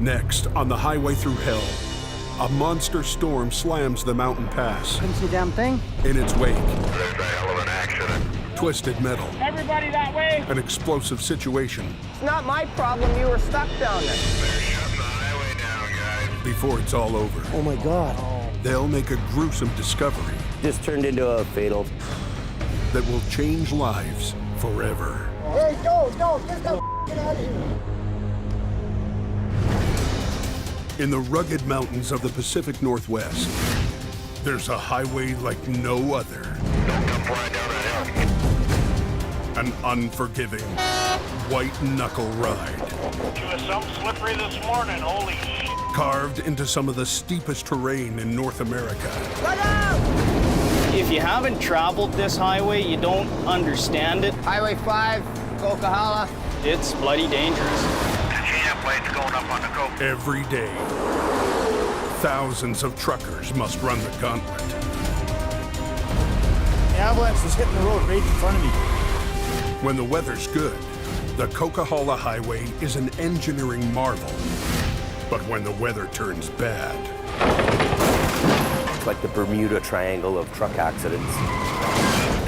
Next, on the highway through hell, a monster storm slams the mountain pass. Couldn't see a damn thing. In its wake, There's a hell of an accident. twisted metal. Everybody that way. An explosive situation. It's not my problem you were stuck down there. They're shutting the highway down, guys. Before it's all over, Oh my God. they'll make a gruesome discovery This turned into a fatal. that will change lives forever. Hey, don't, get the out of here. In the rugged mountains of the Pacific Northwest, there's a highway like no other. Don't come flying down that hill. An unforgiving, white-knuckle ride. She was so slippery this morning, holy shit. Carved into some of the steepest terrain in North America. If you haven't traveled this highway, you don't understand it. Highway 5, Coquihalla. It's bloody dangerous. The GM plane's going up on the coast. Every day, thousands of truckers must run the gauntlet. The avalanche was hitting the road right in front of me. When the weather's good, the Coquihalla Highway is an engineering marvel. But when the weather turns bad, It's like the Bermuda Triangle of truck accidents.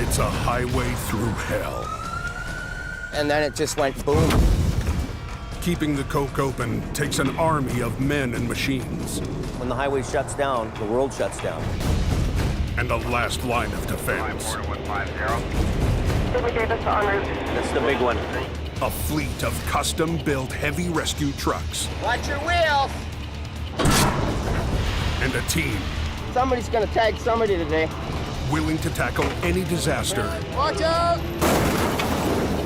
it's a highway through hell. And then it just went boom. Keeping the coke open takes an army of men and machines, When the highway shuts down, the world shuts down. and a last line of defense. 4150. That's the big one. A fleet of custom-built heavy rescue trucks Watch your wheels. and a team Somebody's gonna tag somebody today. willing to tackle any disaster Watch out!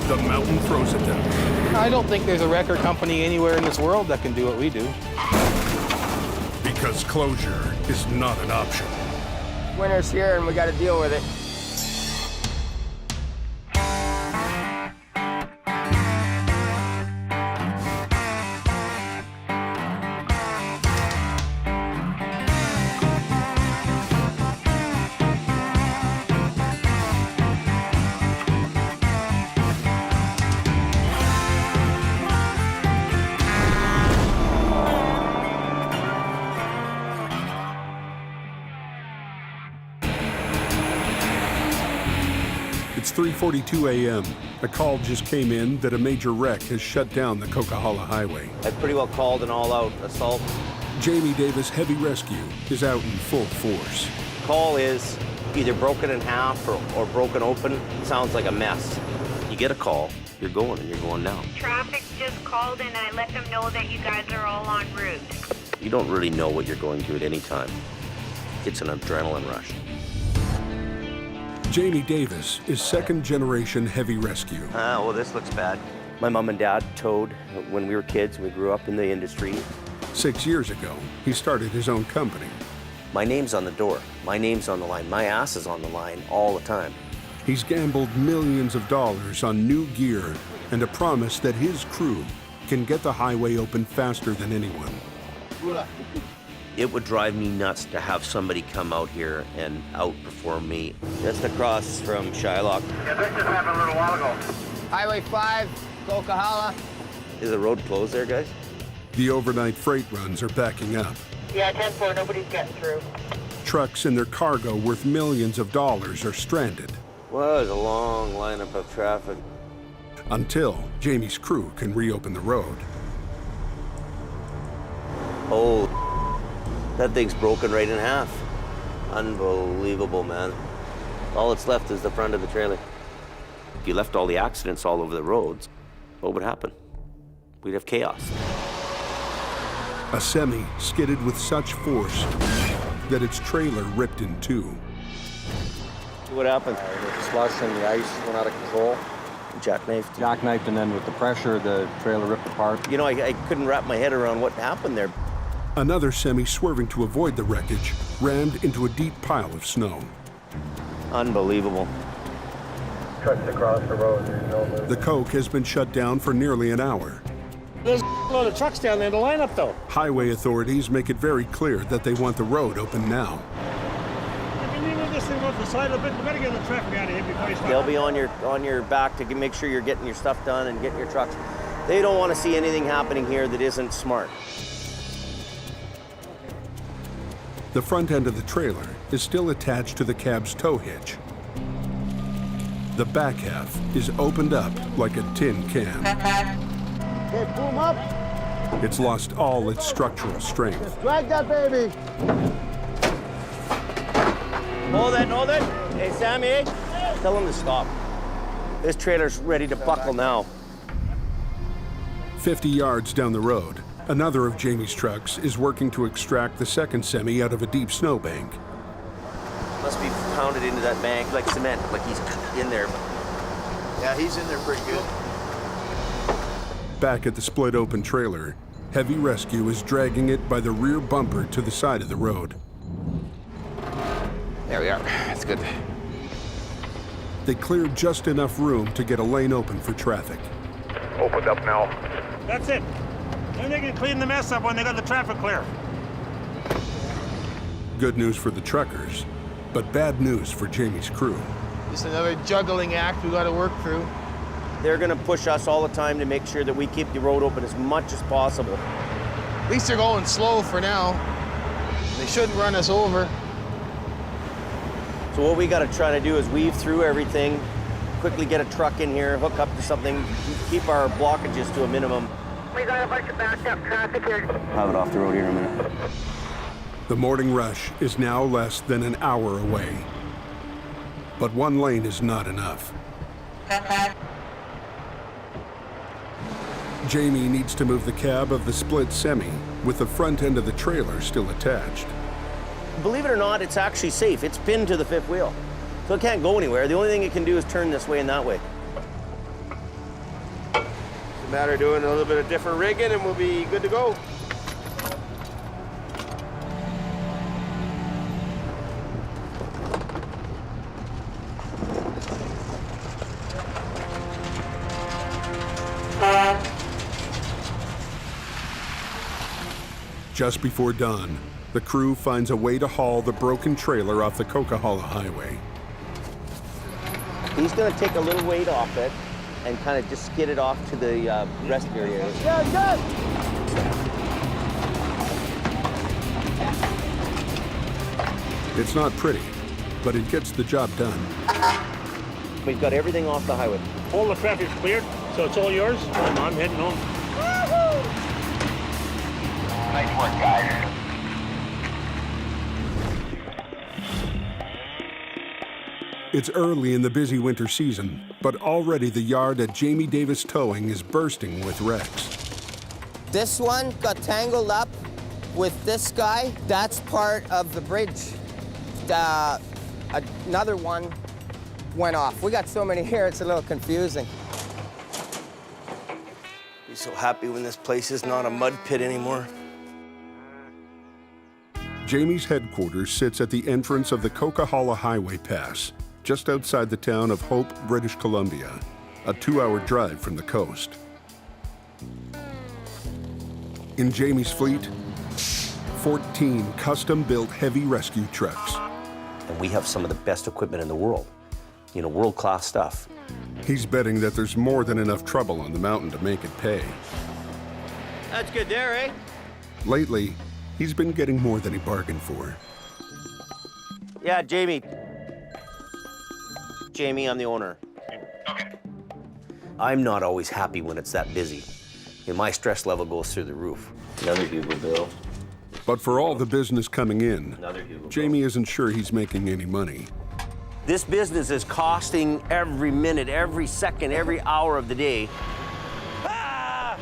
the mountain throws at them. I don't think there's a record company anywhere in this world that can do what we do. Because closure is not an option. Winter's here and we gotta deal with it. It's 3:42 a.m. A call just came in that a major wreck has shut down the Coquihalla Highway. I pretty well called an all-out assault. Jamie Davis Heavy Rescue is out in full force. Call is either broken in half or broken open. Sounds like a mess. You get a call, you're going and you're going down. Traffic just called and I let them know that you guys are all en route. You don't really know what you're going through at any time. It's an adrenaline rush. Jamie Davis is second-generation heavy rescue. Well, this looks bad. My mom and dad towed when we were kids. We grew up in the industry. 6 years ago, he started his own company. My name's on the door. My name's on the line. My ass is on the line all the time. He's gambled millions of dollars on new gear and a promise that his crew can get the highway open faster than anyone. It would drive me nuts to have somebody come out here and outperform me. Just across from Shylock. Yeah, this just happened a little while ago. Highway 5, Coquihalla. Is the road closed there, guys? The overnight freight runs are backing up. Yeah, 10-4, nobody's getting through. Trucks and their cargo worth millions of dollars are stranded Well, there's a long lineup of traffic. until Jamie's crew can reopen the road. Oh, that thing's broken right in half. Unbelievable, man. All that's left is the front of the trailer. If you left all the accidents all over the roads, what would happen? We'd have chaos. A semi skidded with such force that its trailer ripped in two. What happened? The slush and the ice went out of control. Jackknifed. Jackknifed, and then with the pressure, the trailer ripped apart. You know, I couldn't wrap my head around what happened there. Another semi swerving to avoid the wreckage rammed into a deep pile of snow. Unbelievable. Trucks across the road. There's no movement. The coke has been shut down for nearly an hour. There's a load of trucks down there in the lineup, though. Highway authorities make it very clear that they want the road open now. If you leave this thing off the side a bit, we gotta get the traffic out of here before you start. They'll be on your back to make sure you're getting your stuff done and getting your trucks. They don't want to see anything happening here that isn't smart. The front end of the trailer is still attached to the cab's tow hitch. The back half is opened up like a tin can. Okay, boom up. It's lost all its structural strength. Drag that baby. Hold it. Hey, Sammy, tell him to stop. This trailer's ready to buckle now. 50 yards down the road, another of Jamie's trucks is working to extract the second semi out of a deep snowbank. Must be pounded into that bank like cement, like he's in there. Yeah, he's in there pretty good. Back at the split open trailer, heavy rescue is dragging it by the rear bumper to the side of the road. There we are. That's good. They cleared just enough room to get a lane open for traffic. Opened up now. That's it. Then they can clean the mess up when they got the traffic clear. Good news for the truckers, but bad news for Jamie's crew. Just another juggling act we got to work through. They're gonna push us all the time to make sure that we keep the road open as much as possible. At least they're going slow for now. They shouldn't run us over. So what we gotta try to do is weave through everything, quickly get a truck in here, hook up to something, keep our blockages to a minimum. We got a bunch of backed up traffic here. Have it off the road here in a minute. The morning rush is now less than an hour away. But one lane is not enough. Jamie needs to move the cab of the split semi with the front end of the trailer still attached. Believe it or not, it's actually safe. It's pinned to the fifth wheel. So it can't go anywhere. The only thing it can do is turn this way and that way. It's a matter of doing a little bit of different rigging and we'll be good to go. Just before dawn, the crew finds a way to haul the broken trailer off the Coquihalla Highway. He's gonna take a little weight off it and kind of just skid it off to the rest area. Good. It's not pretty, but it gets the job done. We've got everything off the highway. All the traffic's cleared, so it's all yours. I'm heading home. Nice work, guys. It's early in the busy winter season, but already the yard at Jamie Davis Towing is bursting with wrecks. This one got tangled up with this guy. That's part of the bridge. Another one went off. We got so many here, it's a little confusing. Be so happy when this place is not a mud pit anymore. Jamie's headquarters sits at the entrance of the Coquihalla Highway Pass, just outside the town of Hope, British Columbia, a 2-hour drive from the coast. In Jamie's fleet, 14 custom-built heavy rescue trucks. And we have some of the best equipment in the world. You know, world-class stuff. He's betting that there's more than enough trouble on the mountain to make it pay. That's good there, eh? Lately, he's been getting more than he bargained for. Yeah, Jamie. Jamie, I'm the owner. Okay. I'm not always happy when it's that busy. And my stress level goes through the roof. Another Hugo bill. But for all the business coming in, Another Hugo bill. Jamie isn't sure he's making any money. This business is costing every minute, every second, every hour of the day. Ah!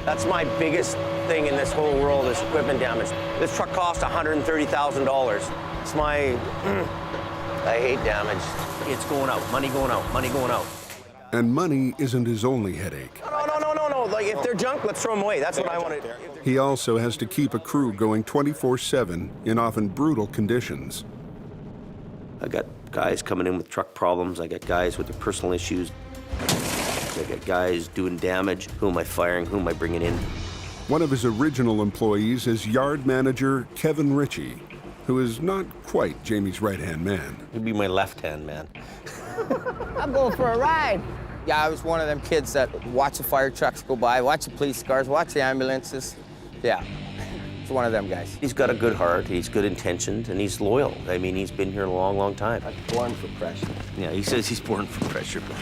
That's my biggest thing in this whole world is equipment damage. This truck cost $130,000. It's my, I hate damage. It's going out, money going out, money going out. And money isn't his only headache. No. Like, if they're junk, let's throw them away. That's what I want to do. He also has to keep a crew going 24/7 in often brutal conditions. I got guys coming in with truck problems. I got guys with their personal issues. I got guys doing damage. Who am I firing? Who am I bringing in? One of his original employees is yard manager Kevin Ritchie, who is not quite Jamie's right-hand man. He'd be my left-hand man. I'm going for a ride. Yeah, I was one of them kids that watch the fire trucks go by, watch the police cars, watch the ambulances. Yeah. It's one of them guys. He's got a good heart, he's good intentioned, and he's loyal. I mean, he's been here a long, long time. Born for pressure. Yeah, he says he's born for pressure, but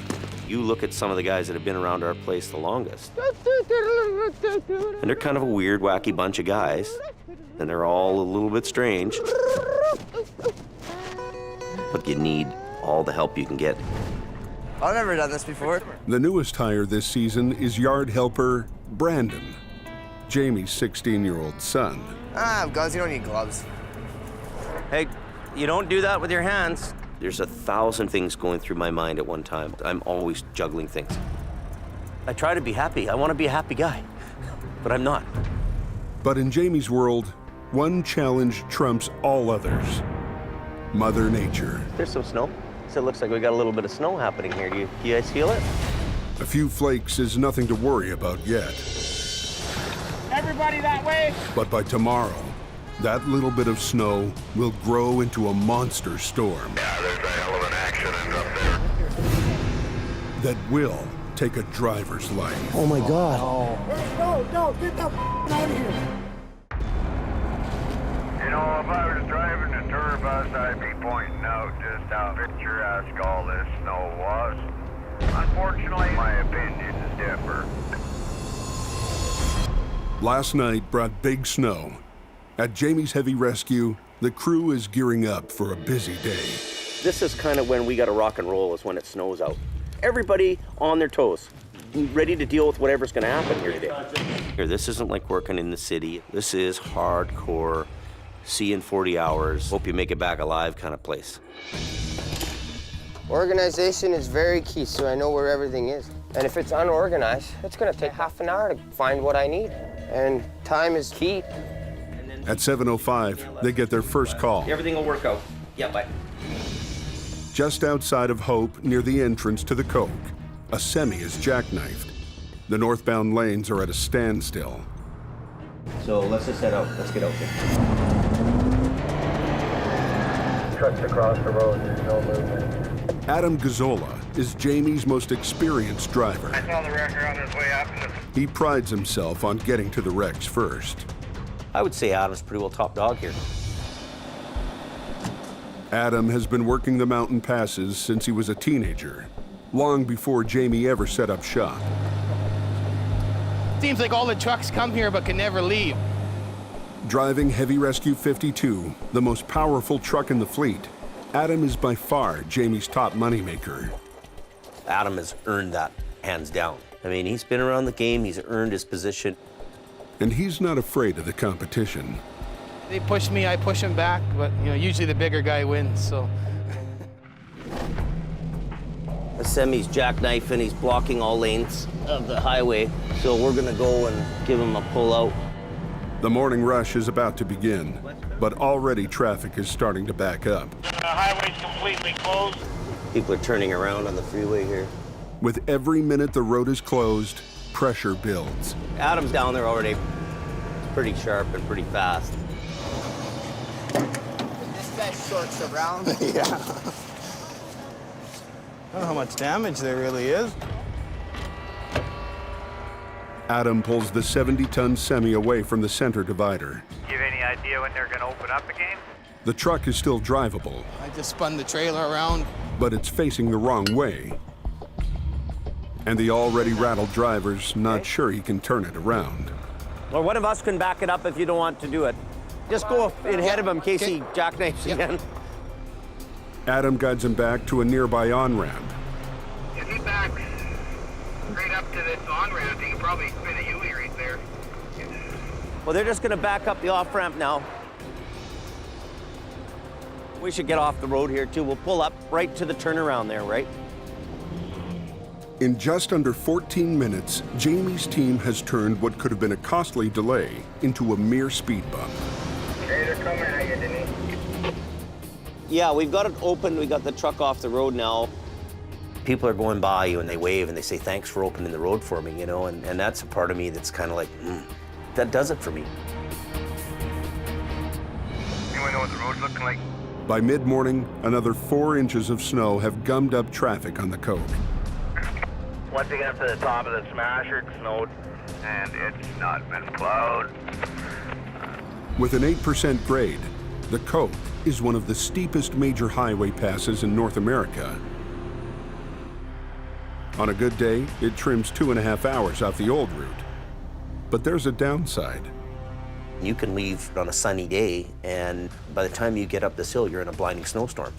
you look at some of the guys that have been around our place the longest, and they're kind of a weird, wacky bunch of guys, and they're all a little bit strange. But you need all the help you can get. I've never done this before. The newest hire this season is yard helper Brandon, Jamie's 16-year-old son. Guns, you don't need gloves. Hey, you don't do that with your hands. There's 1,000 things going through my mind at one time. I'm always juggling things. I try to be happy. I want to be a happy guy, but I'm not. But in Jamie's world, one challenge trumps all others: Mother Nature. There's some snow. So it looks like we got a little bit of snow happening here. Do you guys feel it? A few flakes is nothing to worry about yet. Everybody that way. But by tomorrow, that little bit of snow will grow into a monster storm. Yeah, there's a hell of an accident up there. That will take a driver's life. Oh my God. No, get the out of here. You know, if I was driving a tour bus, I'd be pointing out just how picturesque all this snow was. Unfortunately, my opinion is different. Last night brought big snow. At Jamie's Heavy Rescue, the crew is gearing up for a busy day. This is kind of when we got to rock and roll, is when it snows out. Everybody on their toes, ready to deal with whatever's going to happen here today. Here, this isn't like working in the city. This is hardcore, see in 40 hours, hope you make it back alive kind of place. Organization is very key, so I know where everything is. And if it's unorganized, it's gonna take half an hour to find what I need. And time is key. At 7:05, they get their first call. Everything will work out. Yeah, bye. Just outside of Hope, near the entrance to the Coke, a semi is jackknifed. The northbound lanes are at a standstill. So let's just head out. Let's get out there. Trucks across the road, there's no movement. Adam Gazzola is Jamie's most experienced driver. I saw the wrecker on his way up. He prides himself on getting to the wrecks first. I would say Adam's pretty well top dog here. Adam has been working the mountain passes since he was a teenager, long before Jamie ever set up shop. Seems like all the trucks come here but can never leave. Driving Heavy Rescue 52, the most powerful truck in the fleet, Adam is by far Jamie's top moneymaker. Adam has earned that, hands down. I mean, he's been around the game, he's earned his position. And he's not afraid of the competition. They push me, I push them back, but usually the bigger guy wins, so. The semi's jackknifing, he's blocking all lanes of the highway. So we're gonna go and give him a pull out. The morning rush is about to begin, but already traffic is starting to back up. The highway's completely closed. People are turning around on the freeway here. With every minute the road is closed, pressure builds. Adam's down there already. Pretty sharp and pretty fast. This guy shorts around. Yeah. I don't know how much damage there really is. Adam pulls the 70-ton semi away from the center divider. You have any idea when they're gonna open up again? The truck is still drivable, I just spun the trailer around. but it's facing the wrong way. And the already rattled driver's not sure he can turn it around. Well, one of us can back it up if you don't want to do it. Just go ahead of him in case he jackknifes again. Adam guides him back to a nearby on-ramp. If he backs right up to this on-ramp, he can probably spin a U-ey right there. Well, they're just gonna back up the off-ramp now. We should get off the road here too. We'll pull up right to the turnaround there, right? In just under 14 minutes, Jamie's team has turned what could have been a costly delay into a mere speed bump. Hey, they're coming at you, Denise. Yeah, we've got it open. We got the truck off the road now. People are going by you and they wave and they say, thanks for opening the road for me, and that's a part of me that's kind of like, that does it for me. Anyone know what the road's looking like? By mid-morning, another 4 inches of snow have gummed up traffic on the Coke. Once they get up to the top of the smasher, it snowed. And it's not been plowed. With an 8% grade, the Coke is one of the steepest major highway passes in North America. On a good day, it trims 2.5 hours off the old route. But there's a downside. You can leave on a sunny day, and by the time you get up this hill, you're in a blinding snowstorm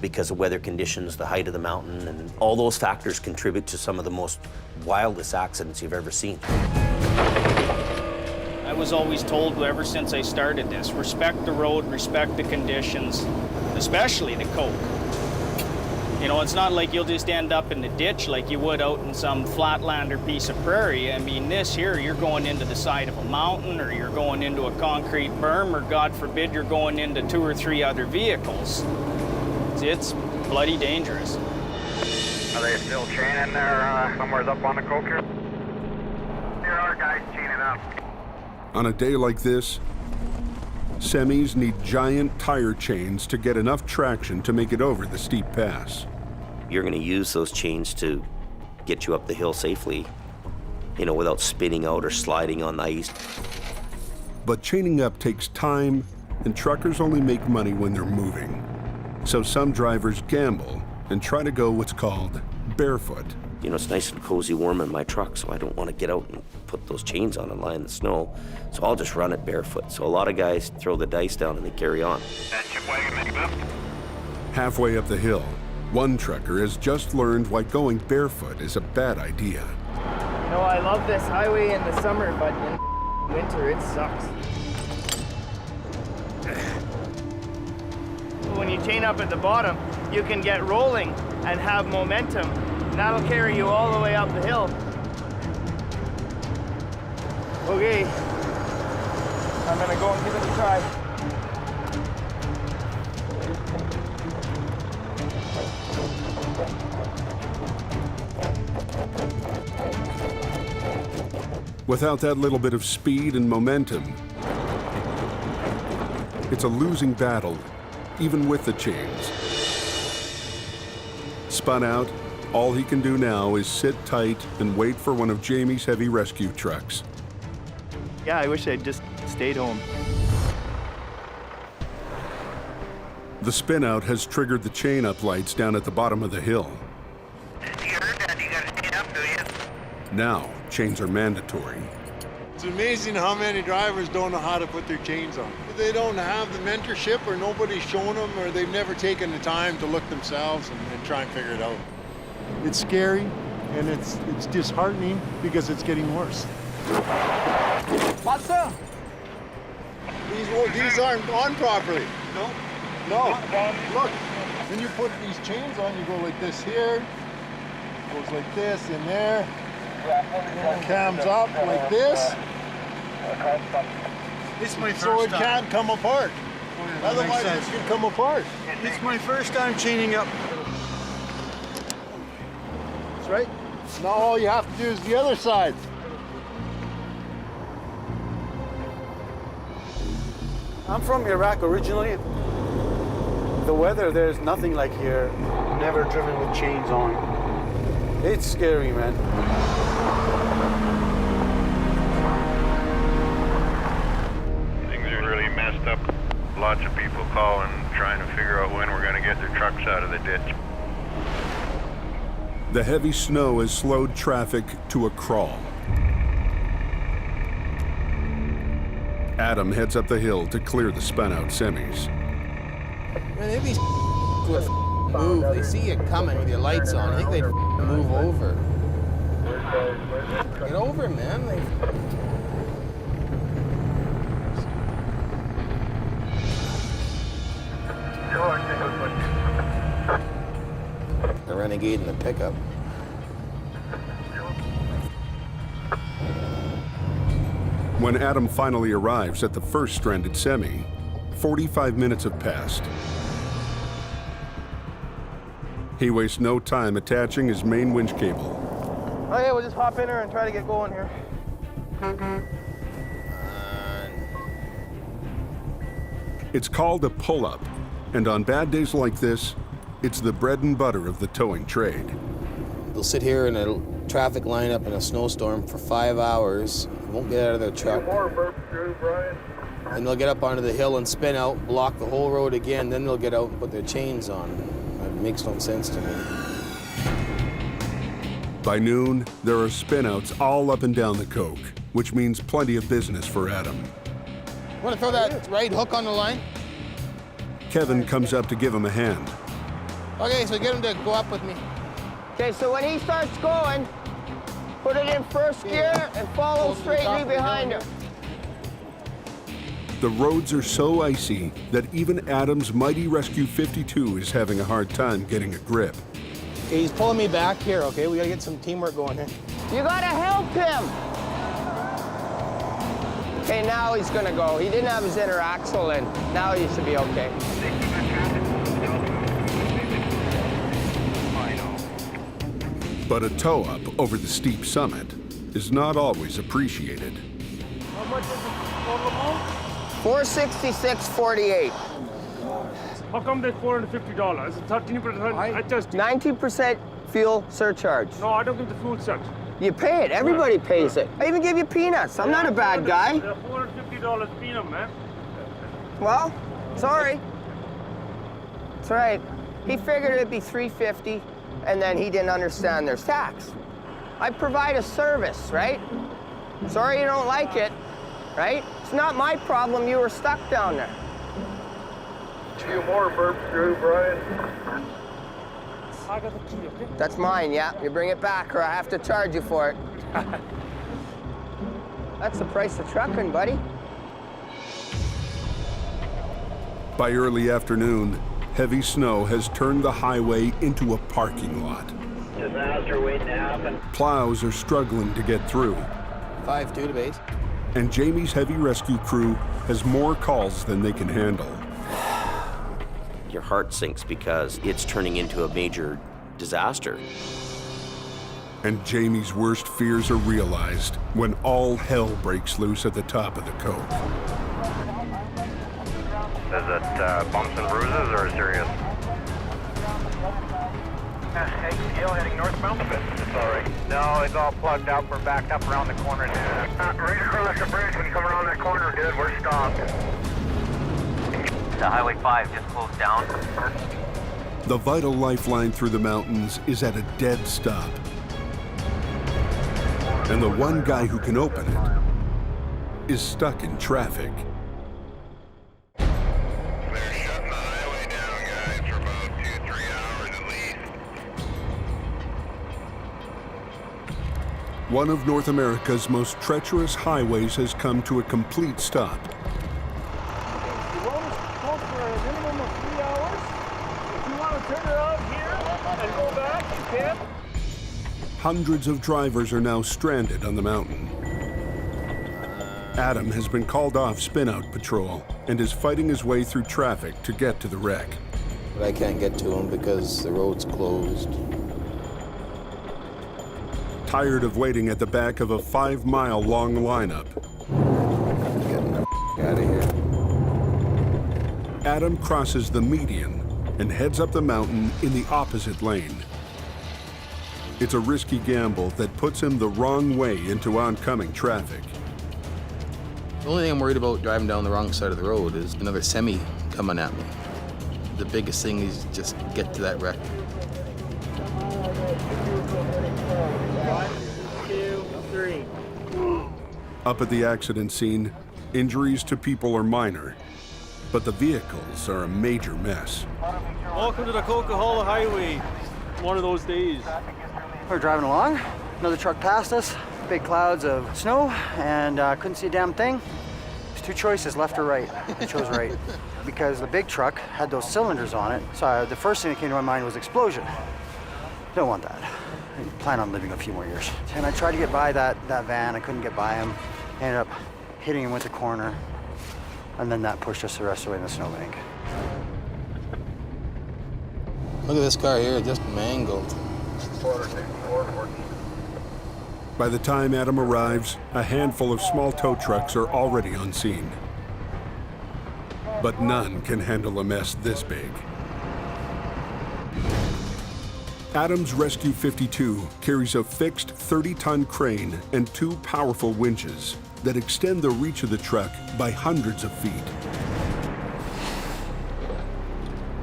because of weather conditions, the height of the mountain, and all those factors contribute to some of the most wildest accidents you've ever seen. I was always told ever since I started this, respect the road, respect the conditions, especially the Coke. You know, it's not like you'll just end up in the ditch like you would out in some flatland or piece of prairie. I mean, this here, you're going into the side of a mountain, or you're going into a concrete berm, or God forbid, you're going into 2 or 3 other vehicles. It's bloody dangerous. Are they still chaining there somewhere up on the Coke here? There are guys chaining up. On a day like this, semis need giant tire chains to get enough traction to make it over the steep pass. You're going to use those chains to get you up the hill safely, you know, without spinning out or sliding on the ice. But chaining up takes time, and truckers only make money when they're moving. So some drivers gamble and try to go what's called barefoot. You know, it's nice and cozy warm in my truck, so I don't want to get out and put those chains on and lie in the snow. So I'll just run it barefoot. So a lot of guys throw the dice down and they carry on. Halfway up the hill, one trucker has just learned why going barefoot is a bad idea. You know, I love this highway in the summer, but in winter it sucks. When you chain up at the bottom, you can get rolling and have momentum. And that'll carry you all the way up the hill. Okay, I'm gonna go and give it a try. Without that little bit of speed and momentum, it's a losing battle, even with the chains. Spun out, all he can do now is sit tight and wait for one of Jamie's heavy rescue trucks. Yeah, I wish I'd just stayed home. The spin-out has triggered the chain-up lights down at the bottom of the hill. You heard that, you gotta chain up, do you? Now, chains are mandatory. It's amazing how many drivers don't know how to put their chains on. They don't have the mentorship, or nobody's shown them, or they've never taken the time to look themselves and try and figure it out. It's scary, and it's disheartening because it's getting worse. What's up? These aren't on properly. No. No. Look, when you put these chains on, you go like this here, goes like this in there, cams up like this. It's my So it first time. can't come apart. Otherwise, it could come apart. It's my first time chaining up. That's right. Now all you have to do is the other side. I'm from Iraq originally. The weather there is nothing like here. Never driven with chains on. It's scary, man. Things are really messed up. Lots of people calling, trying to figure out when we're gonna get their trucks out of the ditch. The heavy snow has slowed traffic to a crawl. Adam heads up the hill to clear the spun-out semis. Man, they'd be would move. They see you coming with your lights on. I think they'd move over. Get over, man. The Renegade and the pickup. When Adam finally arrives at the first stranded semi, 45 minutes have passed. He wastes no time attaching his main winch cable. Okay, we'll just hop in here and try to get going here. It's called a pull-up, and on bad days like this, it's the bread and butter of the towing trade. They'll sit here in a traffic lineup in a snowstorm for 5 hours. Won't get out of their truck. And they'll get up onto the hill and spin out, block the whole road again, then they'll get out and put their chains on. It makes no sense to me. By noon, there are spinouts all up and down the coke, which means plenty of business for Adam. Want to throw that right hook on the line? Kevin comes up to give him a hand. Okay, so get him to go up with me. Okay, so when he starts going, put it in first gear and follow straightly behind him. The roads are so icy that even Adam's mighty Rescue 52 is having a hard time getting a grip. Okay, he's pulling me back here, okay? We gotta get some teamwork going here. You gotta help him! Okay, now he's gonna go. He didn't have his inner axle in. Now he should be okay. But a tow-up over the steep summit is not always appreciated. How much is the total amount? $466.48. How come there's $450? Is it 13%? I just 90% fuel surcharge. no, I don't give the fuel charge. You pay it. Everybody pays it. I even give you peanuts. I'm not a bad guy. They're $450 peanut, man. Well, sorry. It's all right. He figured it'd be $350, and then he didn't understand there's tax. I provide a service, right? Sorry you don't like it, right? It's not my problem you were stuck down there. 2 more burps through, Brian. I got the key, okay? That's mine, yeah. You bring it back or I have to charge you for it. That's the price of trucking, buddy. By early afternoon, heavy snow has turned the highway into a parking lot. Disaster waiting to happen. Plows are struggling to get through, 5-2 to base. and Jamie's heavy rescue crew has more calls than they can handle. Your heart sinks because it's turning into a major disaster. And Jamie's worst fears are realized when all hell breaks loose at the top of the coke. Is it bumps and bruises or serious? Hill heading northbound. Sorry. No, it's all plugged up. We're backed up around the corner. Right across the bridge when you come around that corner, dude. We're stopped. The Highway 5 just closed down. The vital lifeline through the mountains is at a dead stop. And the one guy who can open it is stuck in traffic. They're shutting the highway down, guys, for about 2-3 hours at least. One of North America's most treacherous highways has come to a complete stop. The road is closed for a minimum of 3 hours. If you want to turn it out here and go back, you can. Hundreds of drivers are now stranded on the mountain. Adam has been called off spin-out patrol and is fighting his way through traffic to get to the wreck. But I can't get to him because the road's closed. Tired of waiting at the back of a 5-mile-long lineup, Get the out of here. Adam crosses the median and heads up the mountain in the opposite lane. It's a risky gamble that puts him the wrong way into oncoming traffic. The only thing I'm worried about driving down the wrong side of the road is another semi coming at me. The biggest thing is just get to that wreck. 1, 2, 3. Up at the accident scene, injuries to people are minor, but the vehicles are a major mess. Welcome to the Coca-Cola Highway. One of those days. We're driving along, another truck passed us, big clouds of snow, and couldn't see a damn thing. There's 2 choices, left or right. I chose right, because the big truck had those cylinders on it, so the first thing that came to my mind was explosion. Don't want that. I plan on living a few more years. And I tried to get by that van, I couldn't get by him. Ended up hitting him with the corner, and then that pushed us the rest of the way in the snowbank. Look at this car here, just mangled. By the time Adam arrives, a handful of small tow trucks are already on scene. But none can handle a mess this big. Adam's Rescue 52 carries a fixed 30-ton crane and 2 powerful winches, that extend the reach of the truck by hundreds of feet.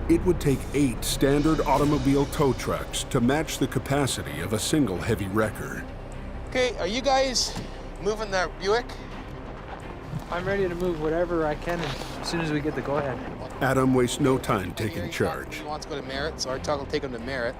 It would take 8 standard automobile tow trucks to match the capacity of a single heavy wrecker. Okay, are you guys moving that Buick? I'm ready to move whatever I can as soon as we get the go-ahead. Adam wastes no time taking charge. He wants to go to Merritt, so our truck will take him to Merritt.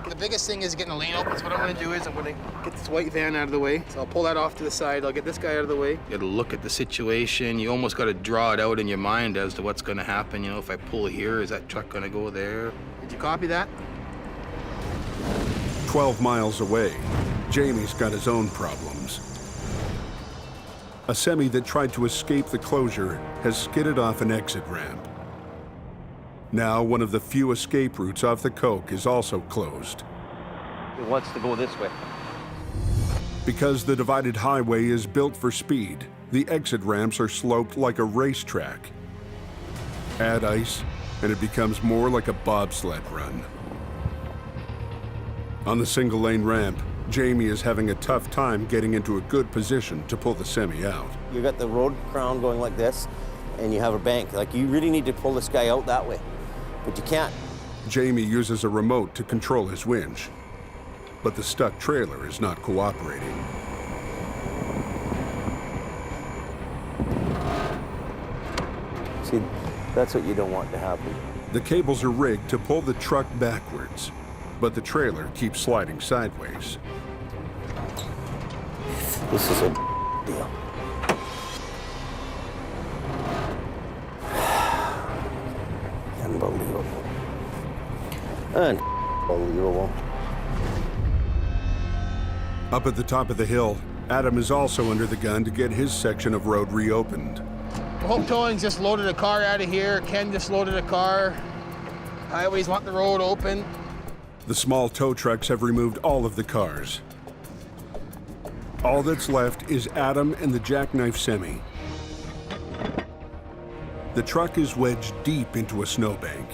The biggest thing is getting the lane open, so what I'm gonna do is I'm gonna get this white van out of the way. So I'll pull that off to the side, I'll get this guy out of the way. You gotta look at the situation, you almost gotta draw it out in your mind as to what's gonna happen. You know, if I pull here, is that truck gonna go there? Did you copy that? 12 miles away, Jamie's got his own problems. A semi that tried to escape the closure has skidded off an exit ramp. Now, one of the few escape routes off the Coke is also closed. It wants to go this way. Because the divided highway is built for speed, the exit ramps are sloped like a racetrack. Add ice, and it becomes more like a bobsled run. On the single-lane ramp, Jamie is having a tough time getting into a good position to pull the semi out. You got the road crown going like this, and you have a bank. Like, you really need to pull this guy out that way, but you can't. Jamie uses a remote to control his winch, but the stuck trailer is not cooperating. See, that's what you don't want to happen. The cables are rigged to pull the truck backwards, but the trailer keeps sliding sideways. This is a deal. Unbelievable. Unbelievable. Up at the top of the hill, Adam is also under the gun to get his section of road reopened. Hope Towing's just loaded a car out of here. Ken just loaded a car. Highways want the road open. The small tow trucks have removed all of the cars. All that's left is Adam and the jackknife semi. The truck is wedged deep into a snowbank.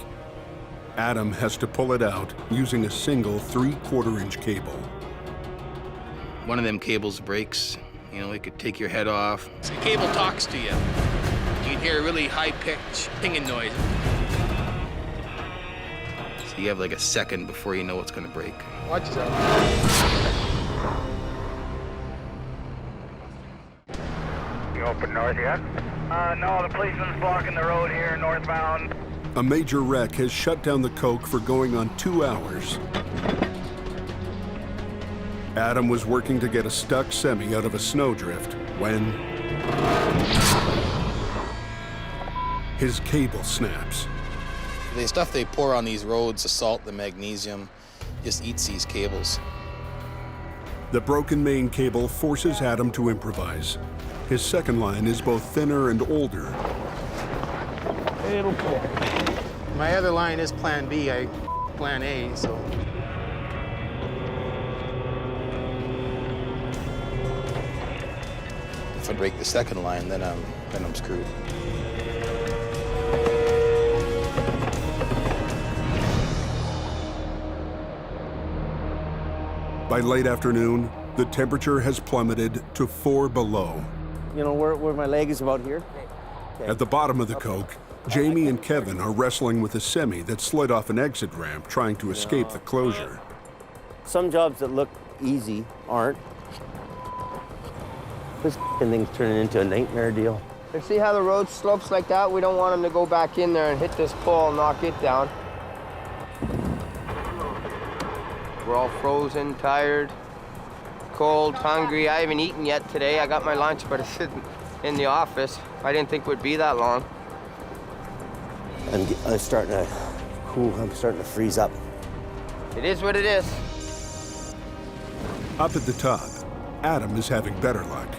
Adam has to pull it out using a single 3/4-inch cable. One of them cables breaks, you know, it could take your head off. So the cable talks to you. You can hear a really high-pitched pinging noise. So you have like a second before you know what's gonna break. Watch yourself. You open north yet? No, the policeman's blocking the road here northbound. A major wreck has shut down the Coke for going on 2 hours. Adam was working to get a stuck semi out of a snowdrift when his cable snaps. The stuff they pour on these roads, the salt, the magnesium, just eats these cables. The broken main cable forces Adam to improvise. His second line is both thinner and older. It'll pull. My other line is Plan B, Plan A, so. If I break the second line, then I'm screwed. By late afternoon, the temperature has plummeted to 4 below. You know where my leg is about here? Okay. At the bottom of the Coke, Jamie and Kevin are wrestling with a semi that slid off an exit ramp trying to escape the closure. Some jobs that look easy aren't. This thing's turning into a nightmare deal. And see how the road slopes like that? We don't want them to go back in there and hit this pole and knock it down. We're all frozen, tired, cold, hungry. I haven't eaten yet today. I got my lunch, but it's sitting in the office. I didn't think it would be that long. I'm starting to freeze up. It is what it is. Up at the top, Adam is having better luck.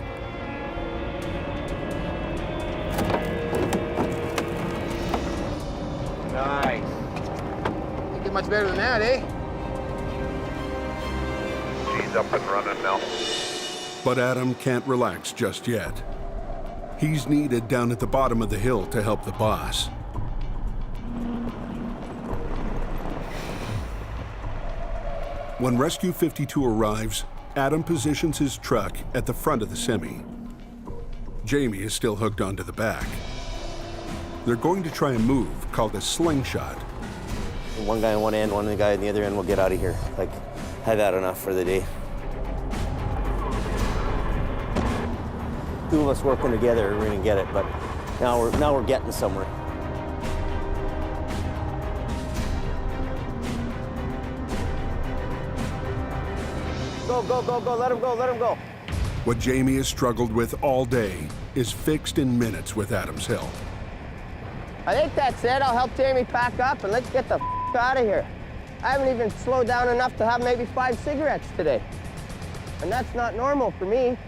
Nice. Can't get much better than that, eh? She's up and running now. But Adam can't relax just yet. He's needed down at the bottom of the hill to help the boss. When Rescue 52 arrives, Adam positions his truck at the front of the semi. Jamie is still hooked onto the back. They're going to try a move called a slingshot. One guy on one end, one guy on the other end will get out of here. Like, I've had enough for the day. Two of us working together, we're gonna get it, but now we're getting somewhere. Go, go, go, go, let him go, let him go. What Jamie has struggled with all day is fixed in minutes with Adam's help. I think that's it. I'll help Jamie pack up and let's get the out of here. I haven't even slowed down enough to have maybe 5 cigarettes today. And that's not normal for me.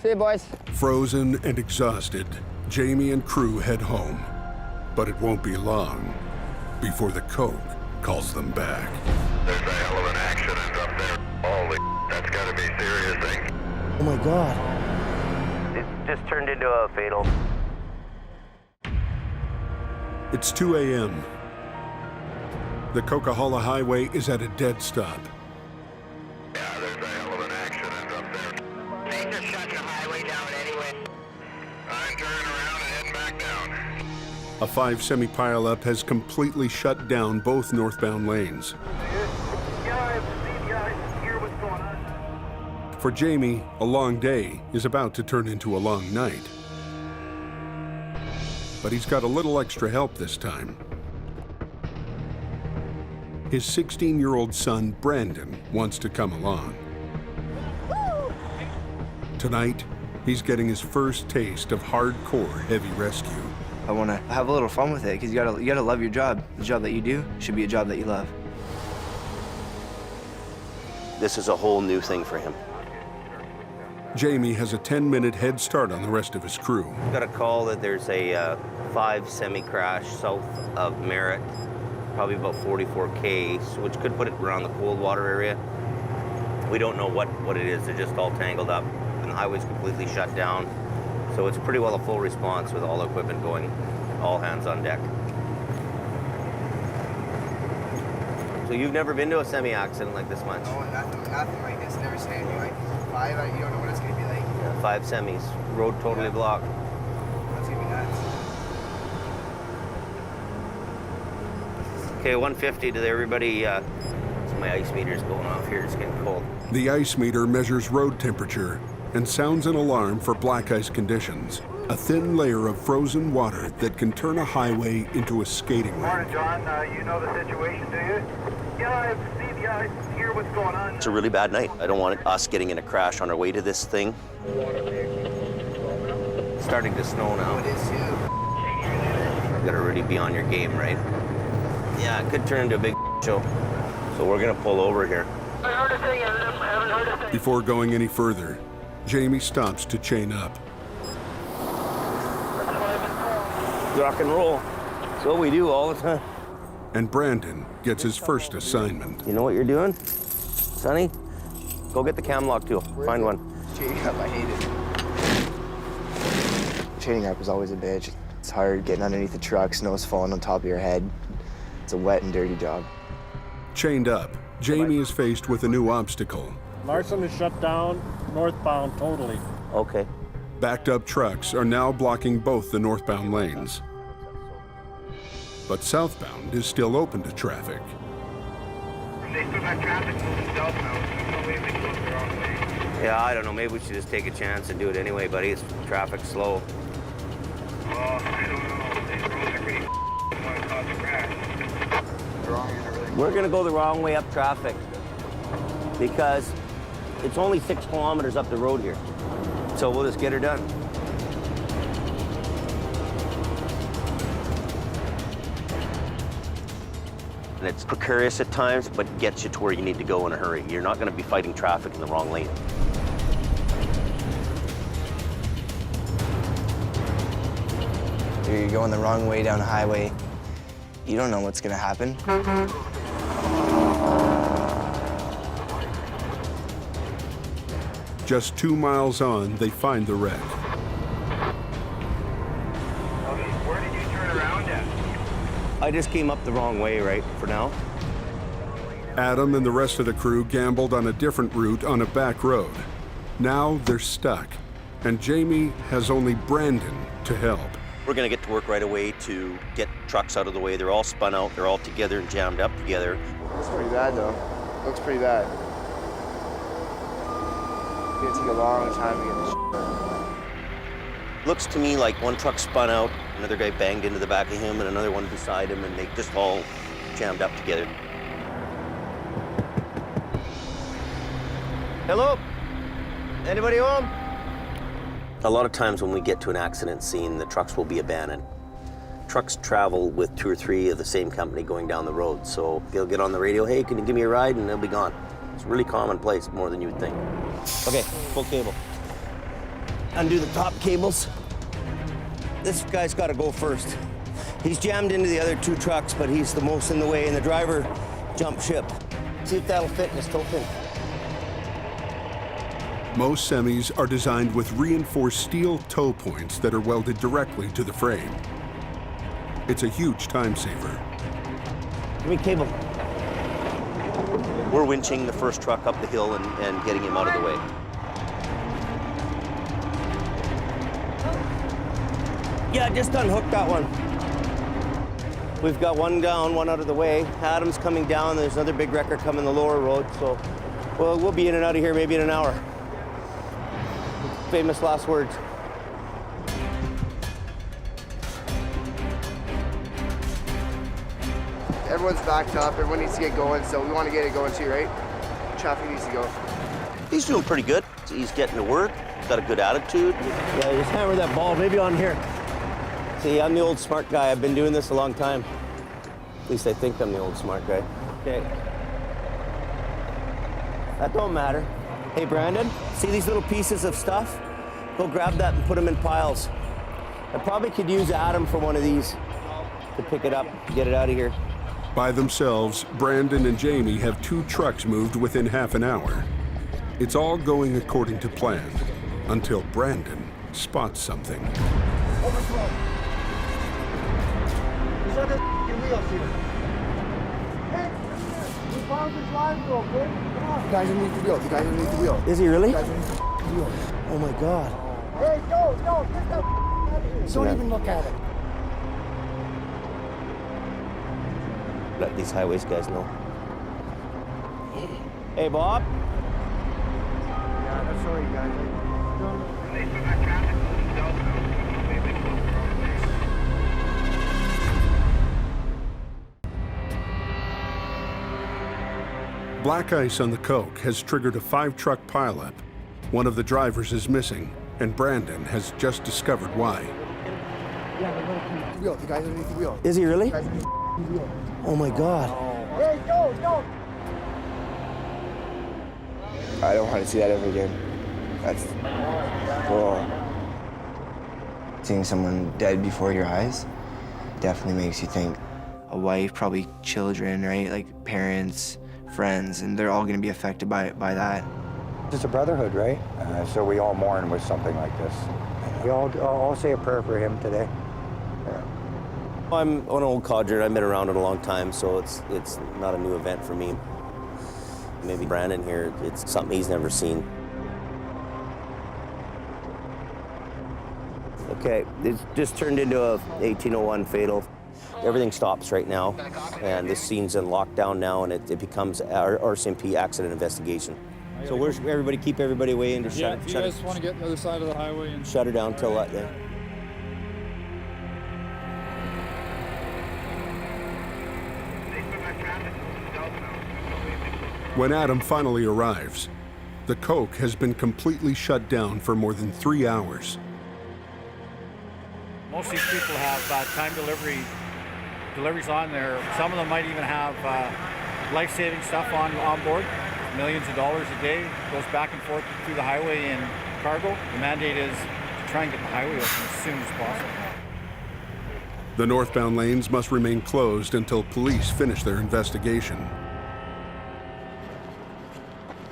See you, boys. Frozen and exhausted, Jamie and crew head home. But it won't be long before the coke calls them back. There's a hell of an accident up there. Holy, that's gotta be a serious thing. Oh my God. It just turned into a fatal. It's 2 a.m. The Coquihalla Highway is at a dead stop. Yeah, there's a hell of an accident up there. They just shut the highway down anyway. I'm turning around and heading back down. A 5 semi pileup has completely shut down both northbound lanes. For Jamie, a long day is about to turn into a long night. But he's got a little extra help this time. His 16-year-old son, Brandon, wants to come along. Tonight, he's getting his first taste of hardcore heavy rescue. I want to have a little fun with it because you gotta love your job. The job that you do should be a job that you love. This is a whole new thing for him. Jamie has a 10-minute head start on the rest of his crew. Got a call that there's a 5 semi-crash south of Merritt, probably about 44K, which could put it around the Coldwater area. We don't know what it is. They're just all tangled up, and the highway's completely shut down. So it's pretty well a full response with all the equipment going, all hands on deck. So you've never been to a semi-accident like this much? No, nothing like this. Never seen anything like 5. You don't know what it's gonna be like. Yeah, 5 semis, road totally blocked. That's gonna be nuts. Okay, 150 to everybody. My ice meter's going off here. It's getting cold. The ice meter measures road temperature and sounds an alarm for black ice conditions, a thin layer of frozen water that can turn a highway into a skating rink. Morning, John. You know the situation, do you? Yeah, I see the ice. Hear what's going on. It's a really bad night. I don't want us getting in a crash on our way to this thing. It's starting to snow now. It is too. You gotta really be on your game, right? Yeah, it could turn into a big show. So we're gonna pull over here. Before going any further, Jamie stops to chain up. Rock and roll. It's what we do all the time. And Brandon gets his first assignment. You know what you're doing, Sonny? Go get the cam lock tool. Find one. Chaining up, I hate it. Chaining up is always a bitch. It's hard getting underneath the truck, snow's falling on top of your head. It's a wet and dirty job. Chained up, Jamie is faced with a new obstacle. Larson is shut down, northbound totally. Okay. Backed up trucks are now blocking both the northbound lanes. But southbound is still open to traffic. They still got traffic moving south now. There's no way they close the wrong way. Yeah, I don't know. Maybe we should just take a chance and do it anyway, buddy. It's traffic's slow. I don't know. These roads are pretty want to cause a crash. We're gonna go the wrong way up traffic because it's only 6 kilometers up the road here. So we'll just get her done. And it's precarious at times, but gets you to where you need to go in a hurry. You're not gonna be fighting traffic in the wrong lane. You're going the wrong way down the highway. You don't know what's gonna happen. Just 2 miles on, they find the wreck. Okay, where did you turn around at? I just came up the wrong way, right, for now. Adam and the rest of the crew gambled on a different route on a back road. Now they're stuck, and Jamie has only Brandon to help. We're gonna get to work right away to get trucks out of the way. They're all spun out, they're all together and jammed up together. Looks pretty bad though. Looks pretty bad. It's gonna take a long time to get this shit done. Looks to me like one truck spun out, another guy banged into the back of him, and another one beside him, and they just all jammed up together. Hello? Anybody home? A lot of times when we get to an accident scene, the trucks will be abandoned. Trucks travel with 2 or 3 of the same company going down the road, so they'll get on the radio, hey, can you give me a ride? And they'll be gone. It's really commonplace, more than you would think. Okay, full cable. Undo the top cables. This guy's got to go first. He's jammed into the other 2 trucks, but he's the most in the way, and the driver jumped ship. See if that'll fit in his tow pin. Most semis are designed with reinforced steel toe points that are welded directly to the frame. It's a huge time saver. Give me cable. We're winching the first truck up the hill and getting him out of the way. Yeah, just unhooked that one. We've got one down, one out of the way. Adam's coming down. There's another big wrecker coming the lower road, so we'll be in and out of here maybe in an hour. Famous last words. Everyone's backed up. Everyone needs to get going, so we want to get it going too, right? Traffic needs to go. He's doing pretty good. He's getting to work. He's got a good attitude. Yeah, just hammer that ball maybe on here. See, I'm the old smart guy. I've been doing this a long time. At least I think I'm the old smart guy. Okay. That don't matter. Hey, Brandon, see these little pieces of stuff? Go grab that and put them in piles. I probably could use Adam for one of these to pick it up, get it out of here. By themselves, Brandon and Jamie have 2 trucks moved within half an hour. It's all going according to plan until Brandon spots something. Overflow. These are the wheels here. Hey, we found this line real quick. Come on. The guy's underneath the wheel. The guy's underneath the wheel. Is he really? The guy's underneath the wheel. Oh my God. Hey, no, get that out of here. Don't even look at it. Let these highways guys know. Hey, Bob. Yeah, that's sorry, guys. Black ice on the Coke has triggered a 5-truck pileup. One of the drivers is missing, and Brandon has just discovered why. The wheel. The guy's underneath the wheel. Is he really? The guy's underneath the wheel. Oh my God. Hey, go. I don't want to see that ever again. That's cool. Seeing someone dead before your eyes definitely makes you think. A wife, probably children, right? Like parents, friends, and they're all going to be affected by that. It's a brotherhood, right? So we all mourn with something like this. We all say a prayer for him today. Yeah. I'm an old codger. I've been around it a long time, so it's not a new event for me. Maybe Brandon here, it's something he's never seen. Okay, it's just turned into a 1801 fatal. Everything stops right now, and this scene's in lockdown now, and it becomes our RCMP accident investigation. So where's everybody? Keep everybody away and just shut it. Do you guys want to get to the other side of the highway and shut her down till that? Yeah. When Adam finally arrives, the Coke has been completely shut down for more than 3 hours. most of these people have time deliveries on there. Some of them might even have life-saving stuff on board. Millions of dollars a day goes back and forth through the highway in cargo. The mandate is to try and get the highway open as soon as possible. The northbound lanes must remain closed until police finish their investigation.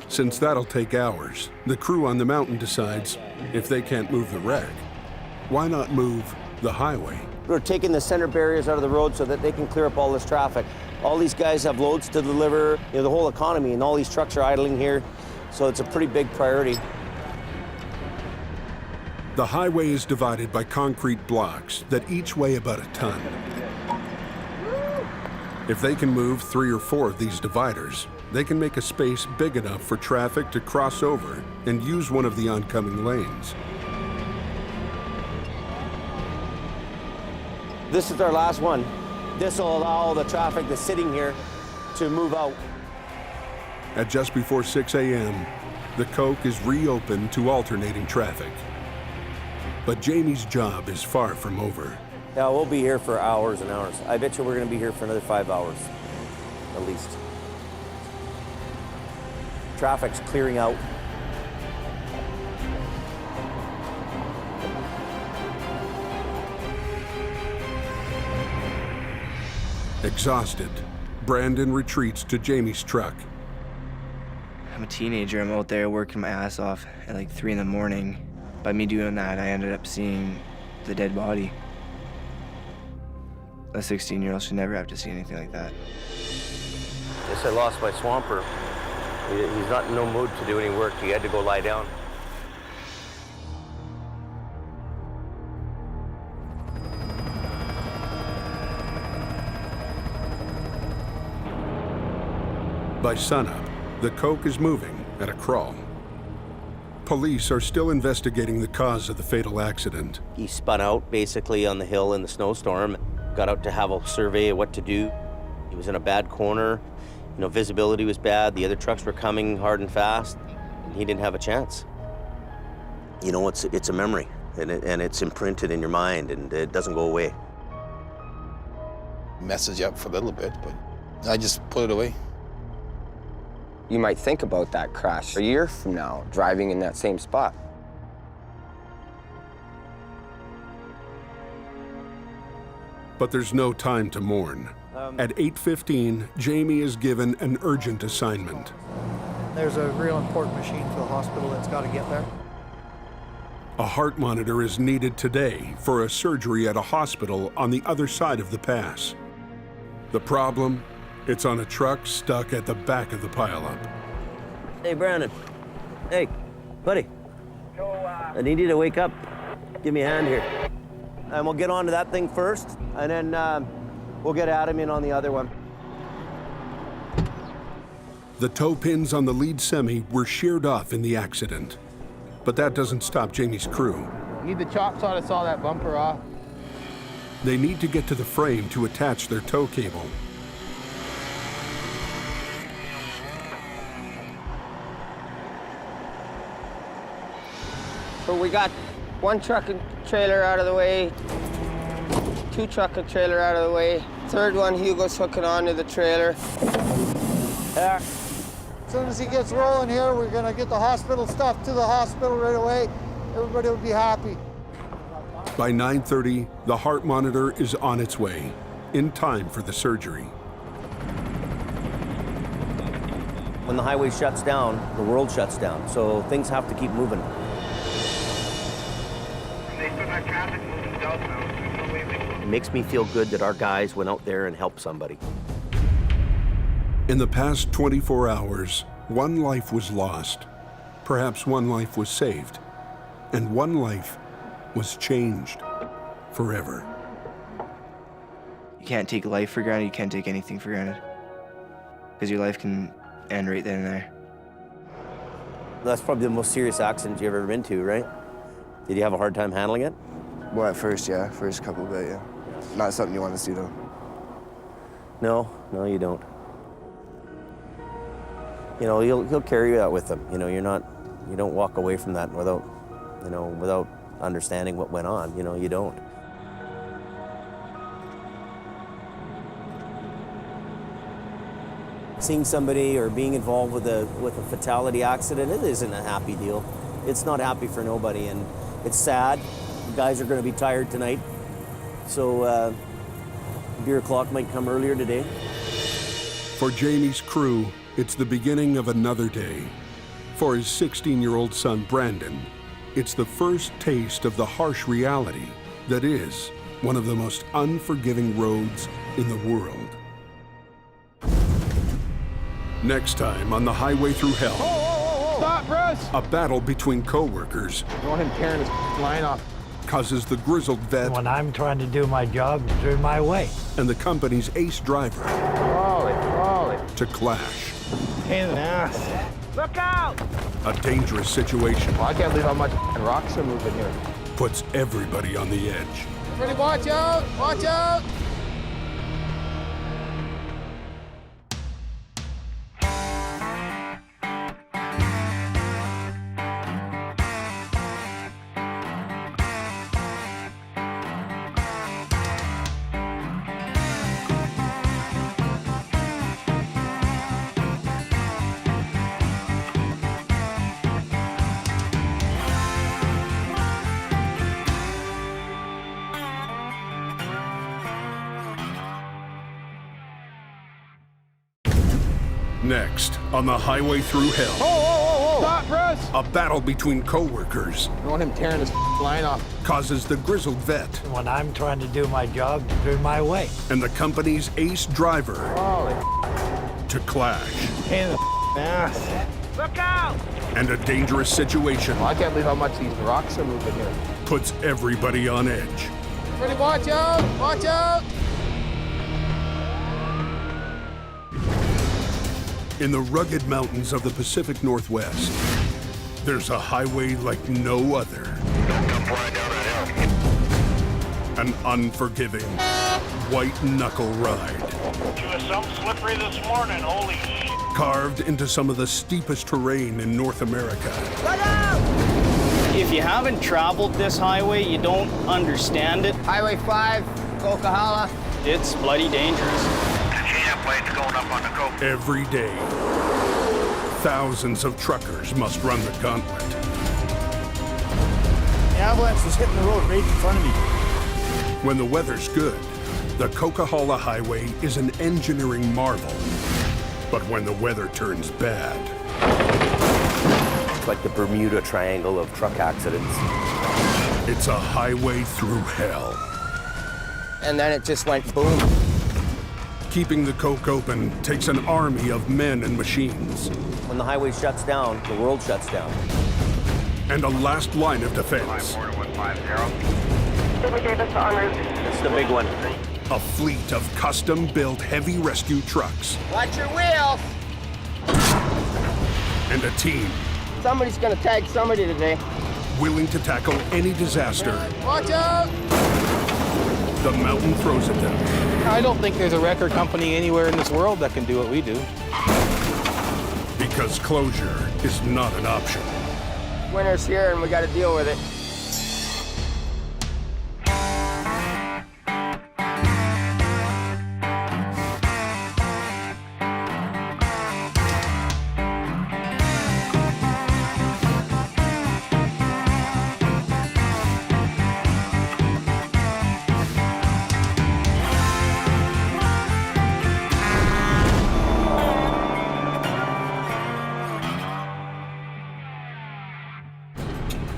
Since that'll take hours, the crew on the mountain decides if they can't move the wreck, why not move the highway? We're taking the center barriers out of the road so that they can clear up all this traffic. All these guys have loads to deliver, the whole economy, and all these trucks are idling here, so it's a pretty big priority. The highway is divided by concrete blocks that each weigh about a ton. If they can move 3 or 4 of these dividers, they can make a space big enough for traffic to cross over and use one of the oncoming lanes. This is our last one. This will allow the traffic that's sitting here to move out. At just before 6 a.m., the Coke is reopened to alternating traffic. But Jamie's job is far from over. Yeah, we'll be here for hours and hours. I bet you we're going to be here for another 5 hours, at least. Traffic's clearing out. Exhausted, Brandon retreats to Jamie's truck. I'm a teenager. I'm out there working my ass off at like 3 in the morning. By me doing that, I ended up seeing the dead body. A 16-year-old should never have to see anything like that. Guess I lost my swamper. He's not in no mood to do any work. He had to go lie down. By sunup, the Coke is moving at a crawl. Police are still investigating the cause of the fatal accident. He spun out basically on the hill in the snowstorm, got out to have a survey of what to do. He was in a bad corner. You know, visibility was bad. The other trucks were coming hard and fast, and he didn't have a chance. You know, it's a memory, and it's imprinted in your mind, and it doesn't go away. Messes you up for a little bit, but I just put it away. You might think about that crash a year from now, driving in that same spot. But there's no time to mourn. At 8:15, Jamie is given an urgent assignment. There's a real important machine for the hospital that's got to get there. A heart monitor is needed today for a surgery at a hospital on the other side of the pass. The problem? It's on a truck stuck at the back of the pileup. Hey, Brandon. Hey, buddy. I need you to wake up. Give me a hand here. And we'll get onto that thing first, and then we'll get Adam in on the other one. The toe pins on the lead semi were sheared off in the accident. But that doesn't stop Jamie's crew. Need the chop saw to saw that bumper off. They need to get to the frame to attach their tow cable. So we got 1 truck and trailer out of the way, 2 truck and trailer out of the way. 3rd one, Hugo's hooking onto the trailer. There. As soon as he gets rolling here, we're gonna get the hospital stuff to the hospital right away. Everybody will be happy. By 9:30, the heart monitor is on its way, in time for the surgery. When the highway shuts down, the world shuts down, so things have to keep moving. It makes me feel good that our guys went out there and helped somebody. In the past 24 hours, 1 life was lost. Perhaps 1 life was saved. And 1 life was changed forever. You can't take life for granted, you can't take anything for granted. Because your life can end right then and there. That's probably the most serious accident you've ever been to, right? Did you have a hard time handling it? Well, at first, yeah. First couple of bit, yeah. Not something you want to see, though. No, you don't. You know, he'll carry that with him. You know, you don't walk away from that without understanding what went on. You know, you don't. Seeing somebody or being involved with a fatality accident, it isn't a happy deal. It's not happy for nobody, and it's sad. The guys are going to be tired tonight, so beer o'clock might come earlier today. For Jamie's crew, it's the beginning of another day. For his 16-year-old son, Brandon, it's the first taste of the harsh reality that is one of the most unforgiving roads in the world. Next time on the highway through hell. Stop, Bruce! A battle between co-workers I want him tearing his line off. causes the grizzled vet When I'm trying to do my job, do it my way. and the company's ace driver Ollie. to clash. Pain in the ass. Look out! A dangerous situation Well, I can't believe how much rocks are moving here. puts everybody on the edge. Everybody watch out! Watch out! Next, on the highway through hell, Whoa! Stop, Bruce! a battle between co-workers I want him tearing his line off. causes the grizzled vet When I'm trying to do my job, do it my way. and the company's ace driver Holy to clash. pain in the ass. Look out! And a dangerous situation Well, I can't believe how much these rocks are moving here. puts everybody on edge. Everybody watch out! Watch out! In the rugged mountains of the Pacific Northwest, there's a highway like no other. An unforgiving, white-knuckle ride. She was some slippery this morning, holy shit. Carved into some of the steepest terrain in North America. If you haven't traveled this highway, you don't understand it. Highway 5, Coquihalla. It's bloody dangerous. Planes going up on the coast. Every day, thousands of truckers must run the gauntlet. The ambulance is hitting the road right in front of me. When the weather's good, the Coquihalla Highway is an engineering marvel. But when the weather turns bad, It's like the Bermuda Triangle of truck accidents. it's a highway through hell. And then it just went boom. Keeping the coke open takes an army of men and machines. When the highway shuts down, the world shuts down. And a last line of defense. It's the big one. A fleet of custom-built heavy rescue trucks. Watch your wheels. And a team Somebody's gonna tag somebody today. willing to tackle any disaster Watch out! the mountain throws at them. I don't think there's a record company anywhere in this world that can do what we do. Because closure is not an option. Winter's here and we gotta deal with it.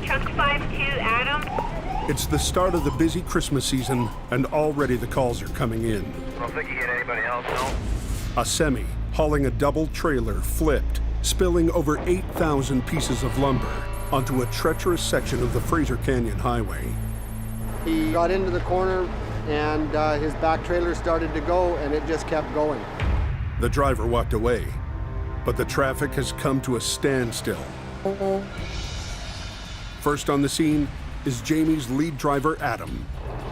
Truck 5-2, Adam. It's the start of the busy Christmas season, and already the calls are coming in. Don't think you get anybody else, no? A semi hauling a double trailer flipped, spilling over 8,000 pieces of lumber onto a treacherous section of the Fraser Canyon Highway. He got into the corner and his back trailer started to go and it just kept going. The driver walked away, but the traffic has come to a standstill. First on the scene is Jamie's lead driver, Adam.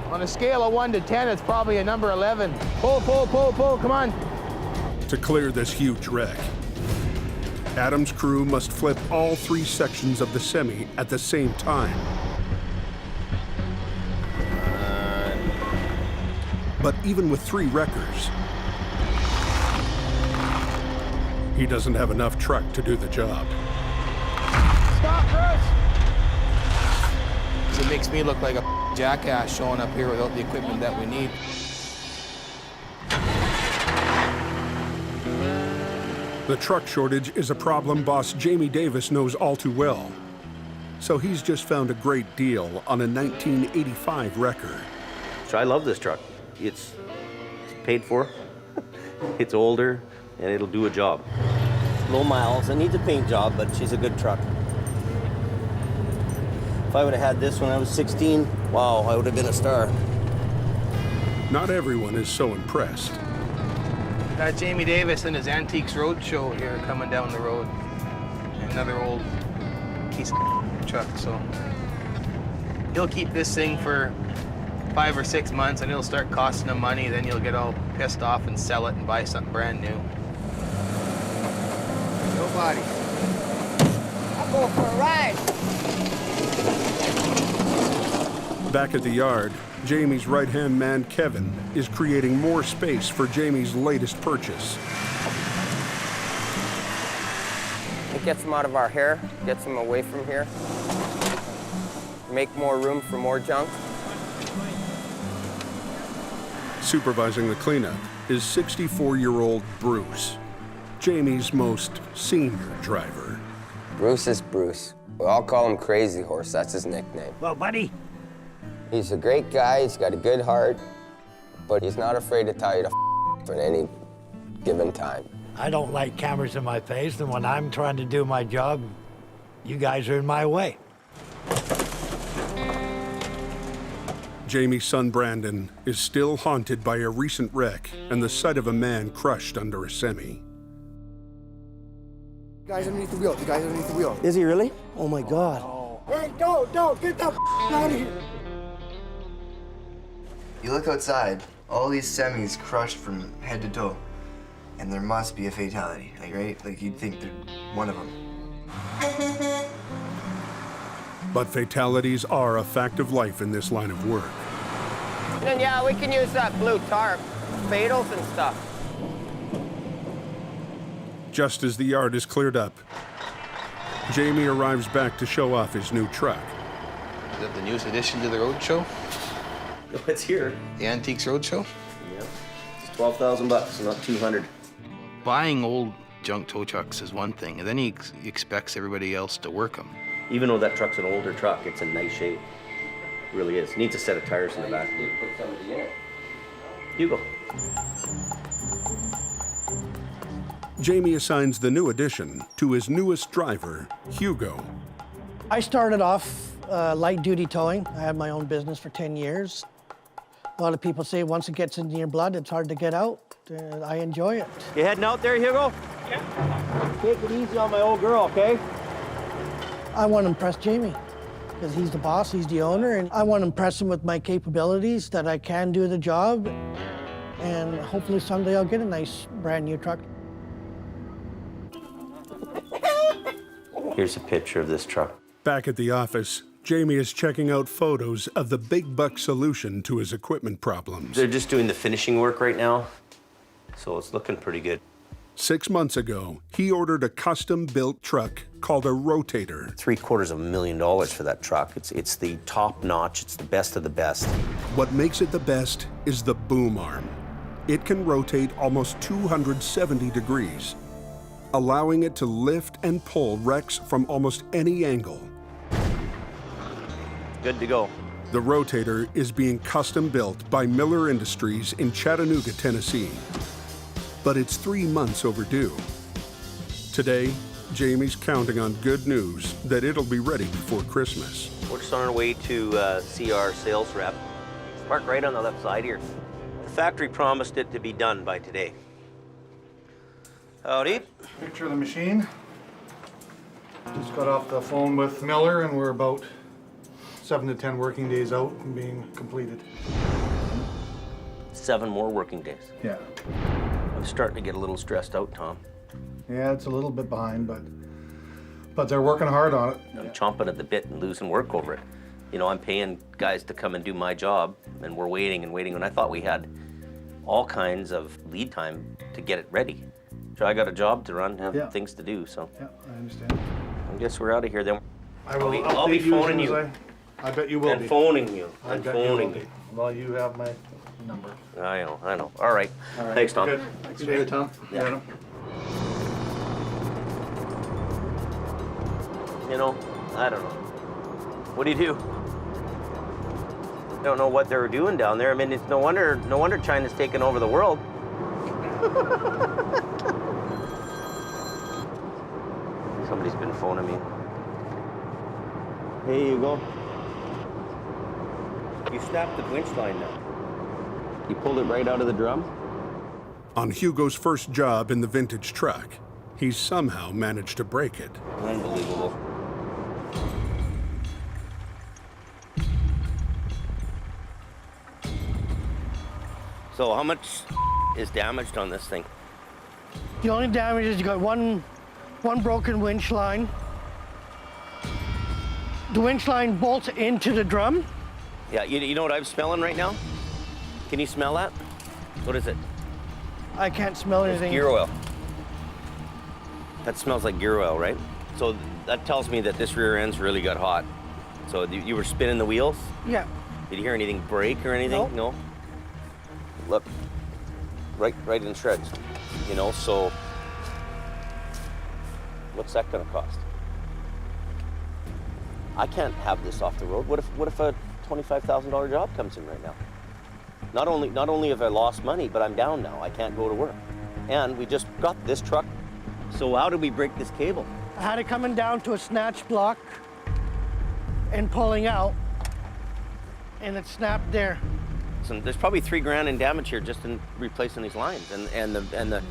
On a scale of 1 to 10, it's probably a number 11. Pull, come on. To clear this huge wreck, Adam's crew must flip all 3 sections of the semi at the same time. But even with 3 wreckers, he doesn't have enough truck to do the job. Stop, Bruce! It makes me look like a jackass showing up here without the equipment that we need. The truck shortage is a problem boss Jamie Davis knows all too well. So he's just found a great deal on a 1985 wrecker. So I love this truck. It's paid for, it's older, and it'll do a job. Low miles. It needs a paint job, but she's a good truck. If I would have had this when I was 16, wow, I would have been a star. Not everyone is so impressed. Got Jamie Davis and his Antiques Roadshow here coming down the road. Another old piece of truck, so he'll keep this thing for 5 or 6 months and it'll start costing him money, then he'll get all pissed off and sell it and buy something brand new. Nobody. I'll go for a ride. Back at the yard, Jamie's right-hand man, Kevin, is creating more space for Jamie's latest purchase. It gets them out of our hair, gets them away from here. Make more room for more junk. Supervising the cleanup is 64-year-old Bruce, Jamie's most senior driver. Bruce is Bruce. We all call him Crazy Horse, that's his nickname. Well, buddy. He's a great guy, he's got a good heart, but he's not afraid to tell you to at any given time. I don't like cameras in my face, and when I'm trying to do my job, you guys are in my way. Jamie's son Brandon is still haunted by a recent wreck and the sight of a man crushed under a semi. Guy's underneath the wheel. The guy's underneath the wheel. Is he really? Oh my God. Hey, don't get that out of here. You look outside, all these semis crushed from head to toe. And there must be a fatality, like, right? Like, you'd think they're one of them. But fatalities are a fact of life in this line of work. And yeah, we can use that blue tarp, fatals and stuff. Just as the yard is cleared up, Jamie arrives back to show off his new truck. Is that the newest addition to the roadshow? No, it's here. The Antiques Roadshow? Yeah. It's $12,000, not 200. Buying old junk tow trucks is one thing, and then he expects everybody else to work them. Even though that truck's an older truck, it's in nice shape. It really is. Needs a set of tires in the back. Put somebody in it. Hugo. Jamie assigns the new addition to his newest driver, Hugo. I started off light duty towing. I had my own business for 10 years. A lot of people say once it gets into your blood, it's hard to get out. I enjoy it. You heading out there, Hugo? Yeah. Take it easy on my old girl, okay? I want to impress Jamie because he's the boss, he's the owner, and I want to impress him with my capabilities, that I can do the job, and hopefully someday I'll get a nice brand new truck. Here's a picture of this truck. Back at the office, Jamie is checking out photos of the big buck solution to his equipment problems. They're just doing the finishing work right now, so it's looking pretty good. 6 months ago, he ordered a custom-built truck called a Rotator. $750,000 for that truck. It's the top notch. It's the best of the best. What makes it the best is the boom arm. It can rotate almost 270 degrees, allowing it to lift and pull wrecks from almost any angle. Good to go. The Rotator is being custom-built by Miller Industries in Chattanooga, Tennessee. But it's 3 months overdue. Today, Jamie's counting on good news that it'll be ready before Christmas. We're just on our way to see our sales rep. Park right on the left side here. The factory promised it to be done by today. Howdy. Picture of the machine. Just got off the phone with Miller, and we're about 7 to 10 working days out from being completed. 7 more working days. Yeah. I'm starting to get a little stressed out, Tom. Yeah, it's a little bit behind, but they're working hard on it. I'm chomping at the bit and losing work over it. You know, I'm paying guys to come and do my job, and we're waiting and waiting, and I thought we had all kinds of lead time to get it ready. So I got a job to run, have things to do, so. Yeah, I understand. I guess we're out of here then. I'll be phoning you. I bet you will and be. Phoning you. I And bet phoning you will you. be. Well, you have my number. I know. All right. All right. Thanks, Tom. Good. See you later, Tom. Yeah. Adam. You know, I don't know. What do you do? I don't know what they're doing down there. I mean, it's no wonder China's taken over the world. Somebody's been phoning me. Hey, Hugo. You snapped the winch line now. You pulled it right out of the drum? On Hugo's first job in the vintage truck, he somehow managed to break it. Unbelievable. So how much is damaged on this thing? The only damage is you got one broken winch line. The winch line bolts into the drum. Yeah, you know what I'm smelling right now? Can you smell that? What is it? I can't smell anything. It's gear oil. That smells like gear oil, right? So that tells me that this rear end's really got hot. So you were spinning the wheels? Yeah. Did you hear anything break or anything? No. Look, right in shreds. You know, so what's that gonna cost? I can't have this off the road. What if a $25,000 job comes in right now? Not only have I lost money, but I'm down now. I can't go to work. And we just got this truck. So how did we break this cable? I had it coming down to a snatch block and pulling out, and it snapped there. So there's probably $3,000 in damage here just in replacing these lines, and the